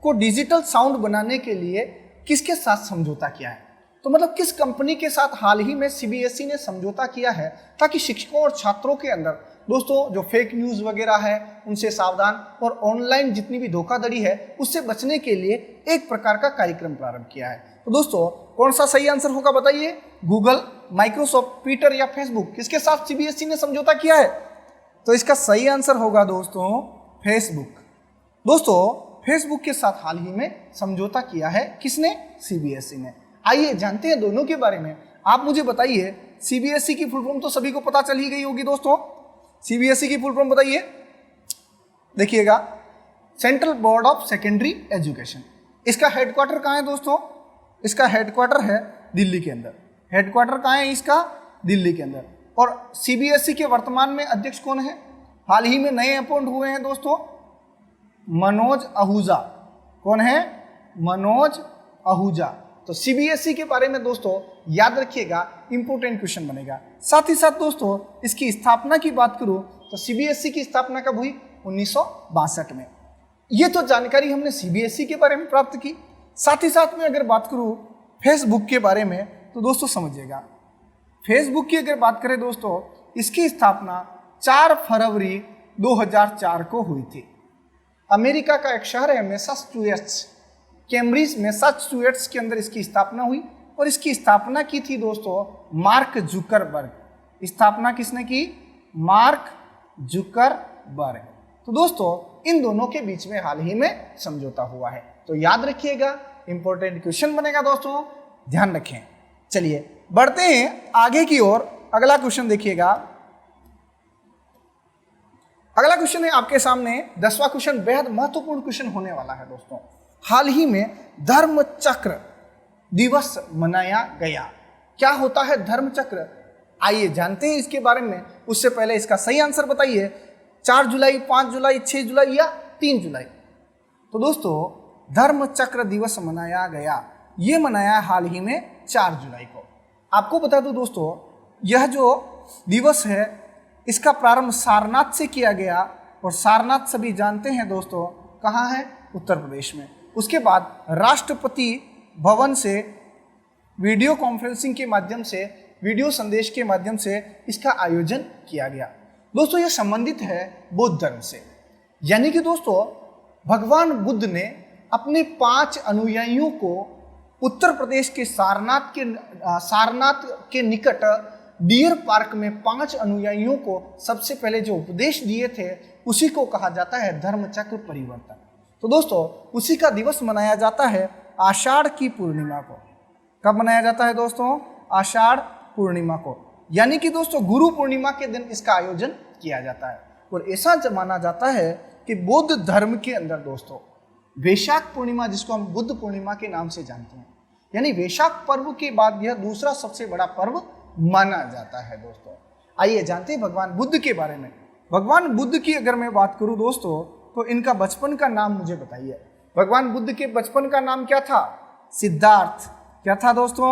[SPEAKER 1] को डिजिटल साउंड बनाने के लिए किसके साथ समझौता किया है? तो मतलब किस कंपनी के साथ हाल ही में CBSE ने समझौता किया है ताकि शिक्षकों और छात्रों के अंदर दोस्तों जो फेक न्यूज़ वगैरह है उनसे सावधान और ऑनलाइन जितनी भी धोखाधड़ी है उससे बचने के लिए एक प्रकार का कार्यक्रम प्रारंभ किया है। तो दोस्तों कौन सा सही आंसर होगा बताइए? गूगल, माइक्रोसॉफ्ट, ट्विटर या फेसबुक, किसके साथ CBSE ने समझौता किया है? तो इसका सही आंसर होगा दोस्तों फेसबुक। दोस्तों फेसबुक के साथ हाल ही में समझौता किया है किसने? CBSE ने। आइए जानते हैं दोनों के बारे में। आप मुझे बताइए, सीबीएसई की फुल फॉर्म तो सभी को पता चल ही गई होगी दोस्तों। सीबीएसई की फुल फॉर्म बताइए, देखिएगा, central board of secondary education. इसका हेडक्वार्टर कहाँ है दोस्तों? इसका हेडक्वार्टर है दिल्ली के अंदर। हेडक्वार्टर कहाँ है इसका? दिल्ली के अंदर। और सीबीएसई के वर्तमान में अध्यक्ष कौन है? हाल ही में नए अपॉइंट हुए हैं दोस्तों, मनोज आहूजा। कौन है? मनोज आहूजा। तो सीबीएसई के बारे में दोस्तों याद रखिएगा, इंपॉर्टेंट क्वेश्चन बनेगा। साथ ही साथ दोस्तों इसकी स्थापना की बात करूं तो सीबीएसई की स्थापना कब हुई? 1962 में। ये तो जानकारी हमने सीबीएसई के बारे में प्राप्त की। साथ ही साथ में अगर बात करूं फेसबुक के बारे में तो दोस्तों समझिएगा, फेसबुक की अगर बात करें दोस्तों, इसकी स्थापना 4 फरवरी 2004 को हुई थी। अमेरिका का एक शहर है मैसाचुसेट्स, कैम्ब्रिज मैसाचुसेट्स के अंदर इसकी स्थापना हुई और इसकी स्थापना की थी दोस्तों मार्क जुकरबर्ग। स्थापना किसने की? Mark Zuckerberg. तो दोस्तों इन दोनों के बीच में हाल ही में समझौता हुआ है। तो याद रखिएगा, इंपॉर्टेंट क्वेश्चन बनेगा दोस्तों, ध्यान रखें। चलिए बढ़ते हैं आगे की ओर। अगला क्वेश्चन देखिएगा। अगला क्वेश्चन है आपके सामने 10वां क्वेश्चन, बेहद महत्वपूर्ण क्वेश्चन होने वाला है दोस्तों। हाल ही में धर्म चक्र दिवस मनाया गया। क्या होता है धर्म चक्र? आइए जानते हैं इसके बारे में। उससे पहले इसका सही आंसर बताइए, 4 जुलाई, 5 जुलाई, 6 जुलाई या 3 जुलाई? तो दोस्तों धर्म चक्र दिवस मनाया गया, ये मनाया हाल ही में 4 जुलाई को। आपको बता दूं दोस्तों, यह जो दिवस है इसका प्रारंभ सारनाथ से किया गया और सारनाथ सभी जानते हैं दोस्तों कहाँ है? उत्तर प्रदेश में। उसके बाद राष्ट्रपति भवन से वीडियो कॉन्फ्रेंसिंग के माध्यम से, वीडियो संदेश के माध्यम से इसका आयोजन किया गया। दोस्तों यह संबंधित है बौद्ध धर्म से, यानी कि दोस्तों भगवान बुद्ध ने अपने 5 अनुयायियों को उत्तर प्रदेश के सारनाथ के निकट डियर पार्क में 5 अनुयायियों को सबसे पहले जो उपदेश दिए थे उसी को कहा जाता है धर्म चक्र परिवर्तन। तो दोस्तों उसी का दिवस मनाया जाता है आषाढ़ की पूर्णिमा को। कब मनाया जाता है दोस्तों? आषाढ़ पूर्णिमा को, यानी कि दोस्तों गुरु पूर्णिमा के दिन इसका आयोजन किया जाता है। और ऐसा माना जाता है कि बौद्ध धर्म के अंदर दोस्तों वैशाख पूर्णिमा, जिसको हम बुद्ध पूर्णिमा के नाम से जानते हैं, यानी वैशाख पर्व के बाद यह दूसरा सबसे बड़ा पर्व माना जाता है दोस्तों। आइए जानते हैं भगवान बुद्ध के बारे में। भगवान बुद्ध की अगर मैं बात करूं दोस्तों तो इनका बचपन का नाम मुझे बताइए। भगवान बुद्ध के बचपन का नाम क्या था? सिद्धार्थ। क्या था दोस्तों?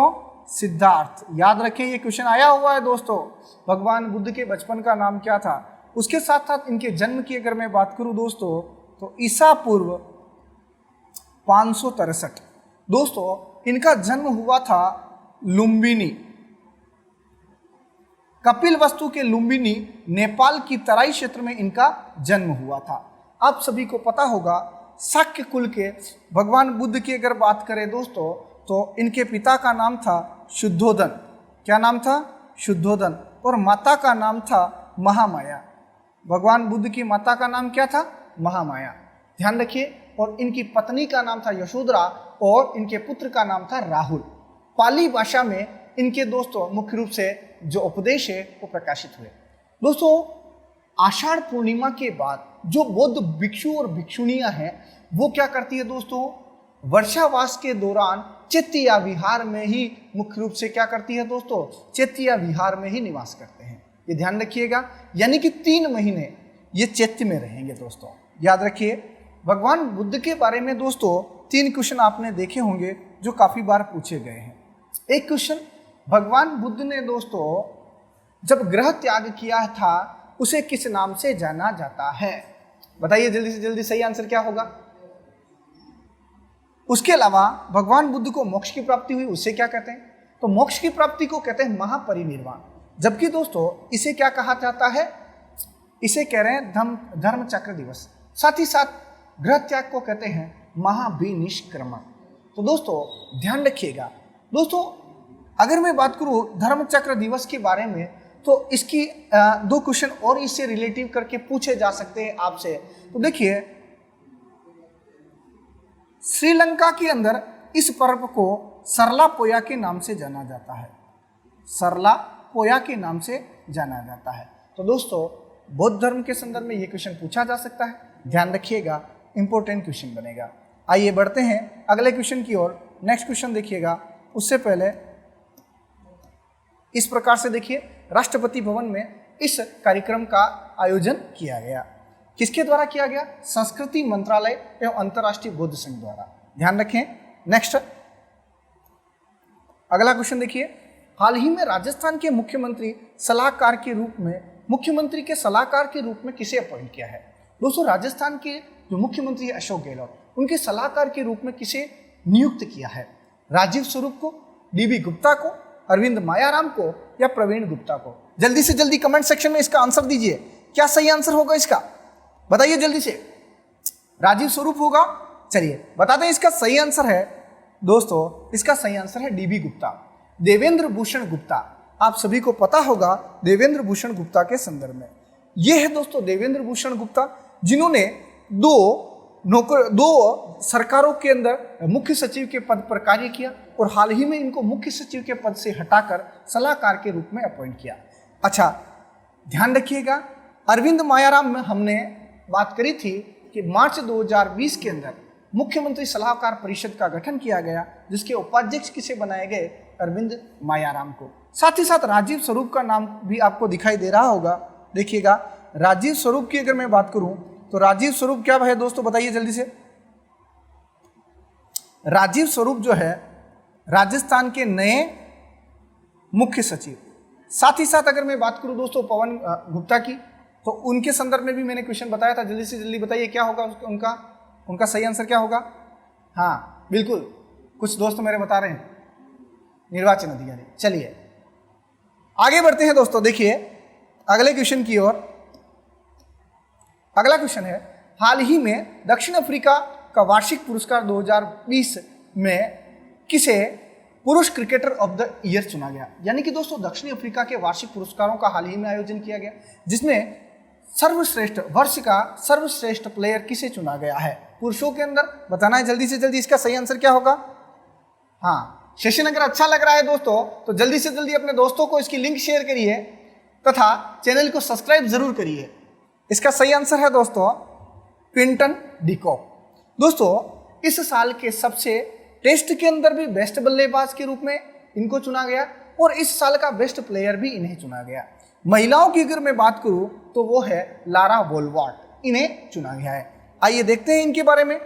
[SPEAKER 1] सिद्धार्थ। याद रखें, ये क्वेश्चन आया हुआ है दोस्तों, भगवान बुद्ध के बचपन का नाम क्या था। उसके साथ साथ इनके जन्म की अगर मैं बात करूं दोस्तों तो ईसा पूर्व 563 दोस्तों इनका जन्म हुआ था लुम्बिनी, कपिलवस्तु के लुम्बिनी, नेपाल की तराई क्षेत्र में इनका जन्म हुआ था। आप सभी को पता होगा शाक्य कुल के भगवान बुद्ध की अगर बात करें दोस्तों तो इनके पिता का नाम था शुद्धोधन। क्या नाम था? शुद्धोधन। और माता का नाम था महामाया। भगवान बुद्ध की माता का नाम क्या था? महामाया। ध्यान रखिए। और इनकी पत्नी का नाम था यशोधरा और इनके पुत्र का नाम था राहुल। पाली भाषा में इनके दोस्तों मुख्य रूप से जो उपदेश है वो प्रकाशित हुए। दोस्तों आषाढ़ पूर्णिमा के बाद जो बौद्ध भिक्षु और भिक्षुणियां हैं वो क्या करती है दोस्तों? वर्षावास के दौरान चैत्य विहार में ही मुख्य रूप से क्या करती है दोस्तों? चैत्य विहार में ही निवास करते हैं। ये ध्यान रखिएगा, यानी कि 3 महीने ये चैत्य में रहेंगे दोस्तों। याद रखिए। भगवान बुद्ध के बारे में दोस्तों 3 क्वेश्चन आपने देखे होंगे जो काफी बार पूछे गए हैं। एक क्वेश्चन, भगवान बुद्ध ने दोस्तों जब ग्रह त्याग किया था उसे किस नाम से जाना जाता है? बताइए जल्दी से जल्दी, सही आंसर क्या होगा? उसके अलावा भगवान बुद्ध को मोक्ष की प्राप्ति हुई, उसे क्या कहते हैं? तो मोक्ष की प्राप्ति को कहते हैं महापरिनिर्वाण। जबकि दोस्तों इसे क्या कहा जाता है? इसे कह रहे हैं धर्म चक्र दिवस। साथ ही साथ ग्रह त्याग को कहते हैं महाविनिष्क्रमण। तो दोस्तों ध्यान रखिएगा। दोस्तों अगर मैं बात करूं धर्म चक्र दिवस के बारे में तो इसकी 2 क्वेश्चन और इससे रिलेटिव करके पूछे जा सकते हैं आपसे। तो देखिए, श्रीलंका के अंदर इस पर्व को सरला पोया के नाम से जाना जाता है। सरला पोया के नाम से जाना जाता है। तो दोस्तों बौद्ध धर्म के संदर्भ में ये क्वेश्चन पूछा जा सकता है, ध्यान रखिएगा, इंपॉर्टेंट क्वेश्चन बनेगा। आइए बढ़ते हैं अगले क्वेश्चन की ओर। नेक्स्ट क्वेश्चन देखिएगा, उससे पहले इस प्रकार से देखिए, राष्ट्रपति भवन में इस कार्यक्रम का आयोजन किया गया। किसके द्वारा किया गया? संस्कृति मंत्रालय एवं अंतर्राष्ट्रीय बौद्ध संघ द्वारा। ध्यान रखें। नेक्स्ट अगला क्वेश्चन देखिए, हाल ही में राजस्थान के मुख्यमंत्री सलाहकार के रूप में किसे अपॉइंट किया है? दोस्तों राजस्थान के जो मुख्यमंत्री है अशोक गहलोत, उनके सलाहकार के रूप में किसे नियुक्त किया है? राजीव स्वरूप को, डीबी गुप्ता को, अरविंद मायाराम को या प्रवीण गुप्ता को? जल्दी से जल्दी कमेंट सेक्शन में इसका आंसर दीजिए। क्या सही आंसर होगा इसका? बताइए जल्दी से। राजीव स्वरूप होगा? चलिए बता दें, इसका सही आंसर है दोस्तों, इसका सही आंसर है डीबी गुप्ता, देवेंद्र भूषण गुप्ता। आप सभी को पता होगा देवेंद्र भूषण गुप्ता के संदर्भ में। यह है दोस्तों देवेंद्र भूषण गुप्ता, जिन्होंने दो सरकारों के अंदर मुख्य सचिव के पद पर कार्य किया और हाल ही में इनको मुख्य सचिव के पद से हटाकर सलाहकार के रूप में अपॉइंट किया। अच्छा ध्यान रखिएगा, अरविंद मायाराम में हमने बात करी थी कि मार्च 2020 के अंदर मुख्यमंत्री सलाहकार परिषद का गठन किया गया, जिसके उपाध्यक्ष किसे बनाए गए? अरविंद मायाराम को। साथ ही साथ राजीव स्वरूप का नाम भी आपको दिखाई दे रहा होगा। देखिएगा, राजीव स्वरूप की अगर मैं बात करूं तो राजीव स्वरूप क्या है दोस्तों, बताइए जल्दी से। राजीव स्वरूप जो है राजस्थान के नए मुख्य सचिव। साथ ही साथ अगर मैं बात करूं दोस्तों पवन गुप्ता की, तो उनके संदर्भ में भी मैंने क्वेश्चन बताया था। जल्दी से जल्दी बताइए क्या होगा उनका सही आंसर क्या होगा? हाँ बिल्कुल, कुछ दोस्त मेरे बता रहे हैं, निर्वाचन अधिकारी। चलिए आगे बढ़ते हैं दोस्तों, देखिए अगले क्वेश्चन की ओर। अगला क्वेश्चन है, हाल ही में दक्षिण अफ्रीका का वार्षिक पुरस्कार 2020 में किसे पुरुष क्रिकेटर ऑफ द ईयर चुना गया? यानी कि दोस्तों दक्षिण अफ्रीका के वार्षिक पुरस्कारों का हाल ही में आयोजन किया गया, जिसमें वर्ष का सर्वश्रेष्ठ प्लेयर किसे चुना गया है? पुरुषों के अंदर बताना है जल्दी से जल्दी, इसका सही आंसर क्या होगा? हाँ, सेशन अगर अच्छा लग रहा है दोस्तों तो जल्दी से जल्दी अपने दोस्तों को इसकी लिंक शेयर करिए तथा चैनल को सब्सक्राइब जरूर करिए। इसका सही आंसर है दोस्तों क्विंटन डिकॉक। दोस्तों इस साल के सबसे टेस्ट के अंदर भी बेस्ट बल्लेबाज के रूप में इनको चुना गया और इस साल का बेस्ट प्लेयर भी इन्हें चुना गया। महिलाओं की अगर मैं बात करूं तो वो है लारा वोल्वार्ट, इन्हें चुना गया है। आइए देखते हैं इनके बारे में।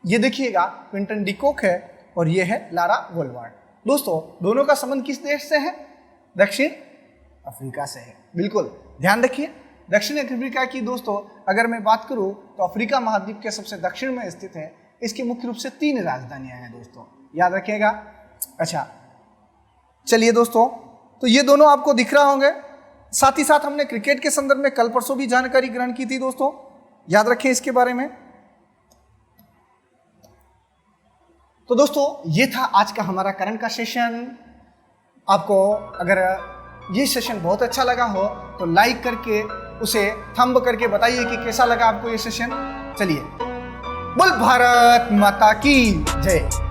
[SPEAKER 1] ये देखिएगा क्विंटन डिकॉक है और ये है लारा वोल्वार्ट। दोस्तों दोनों का संबंध किस देश से है? दक्षिण अफ्रीका से है। बिल्कुल ध्यान रखिए, दक्षिण अफ्रीका की दोस्तों अगर मैं बात करूं तो अफ्रीका महाद्वीप के सबसे दक्षिण में स्थित है। इसकी मुख्य रूप से 3 राजधानियां हैं दोस्तों, याद रखिएगा। अच्छा चलिए दोस्तों, तो ये दोनों आपको दिख रहा होंगे। साथ ही साथ हमने क्रिकेट के संदर्भ में कल परसों भी जानकारी ग्रहण की थी दोस्तों, याद रखें इसके बारे में। तो दोस्तों ये था आज का हमारा करंट का सेशन। आपको अगर ये सेशन बहुत अच्छा लगा हो तो लाइक करके उसे थंब करके बताइए कि कैसा लगा आपको ये सेशन। चलिए, बोल भारत माता की जय।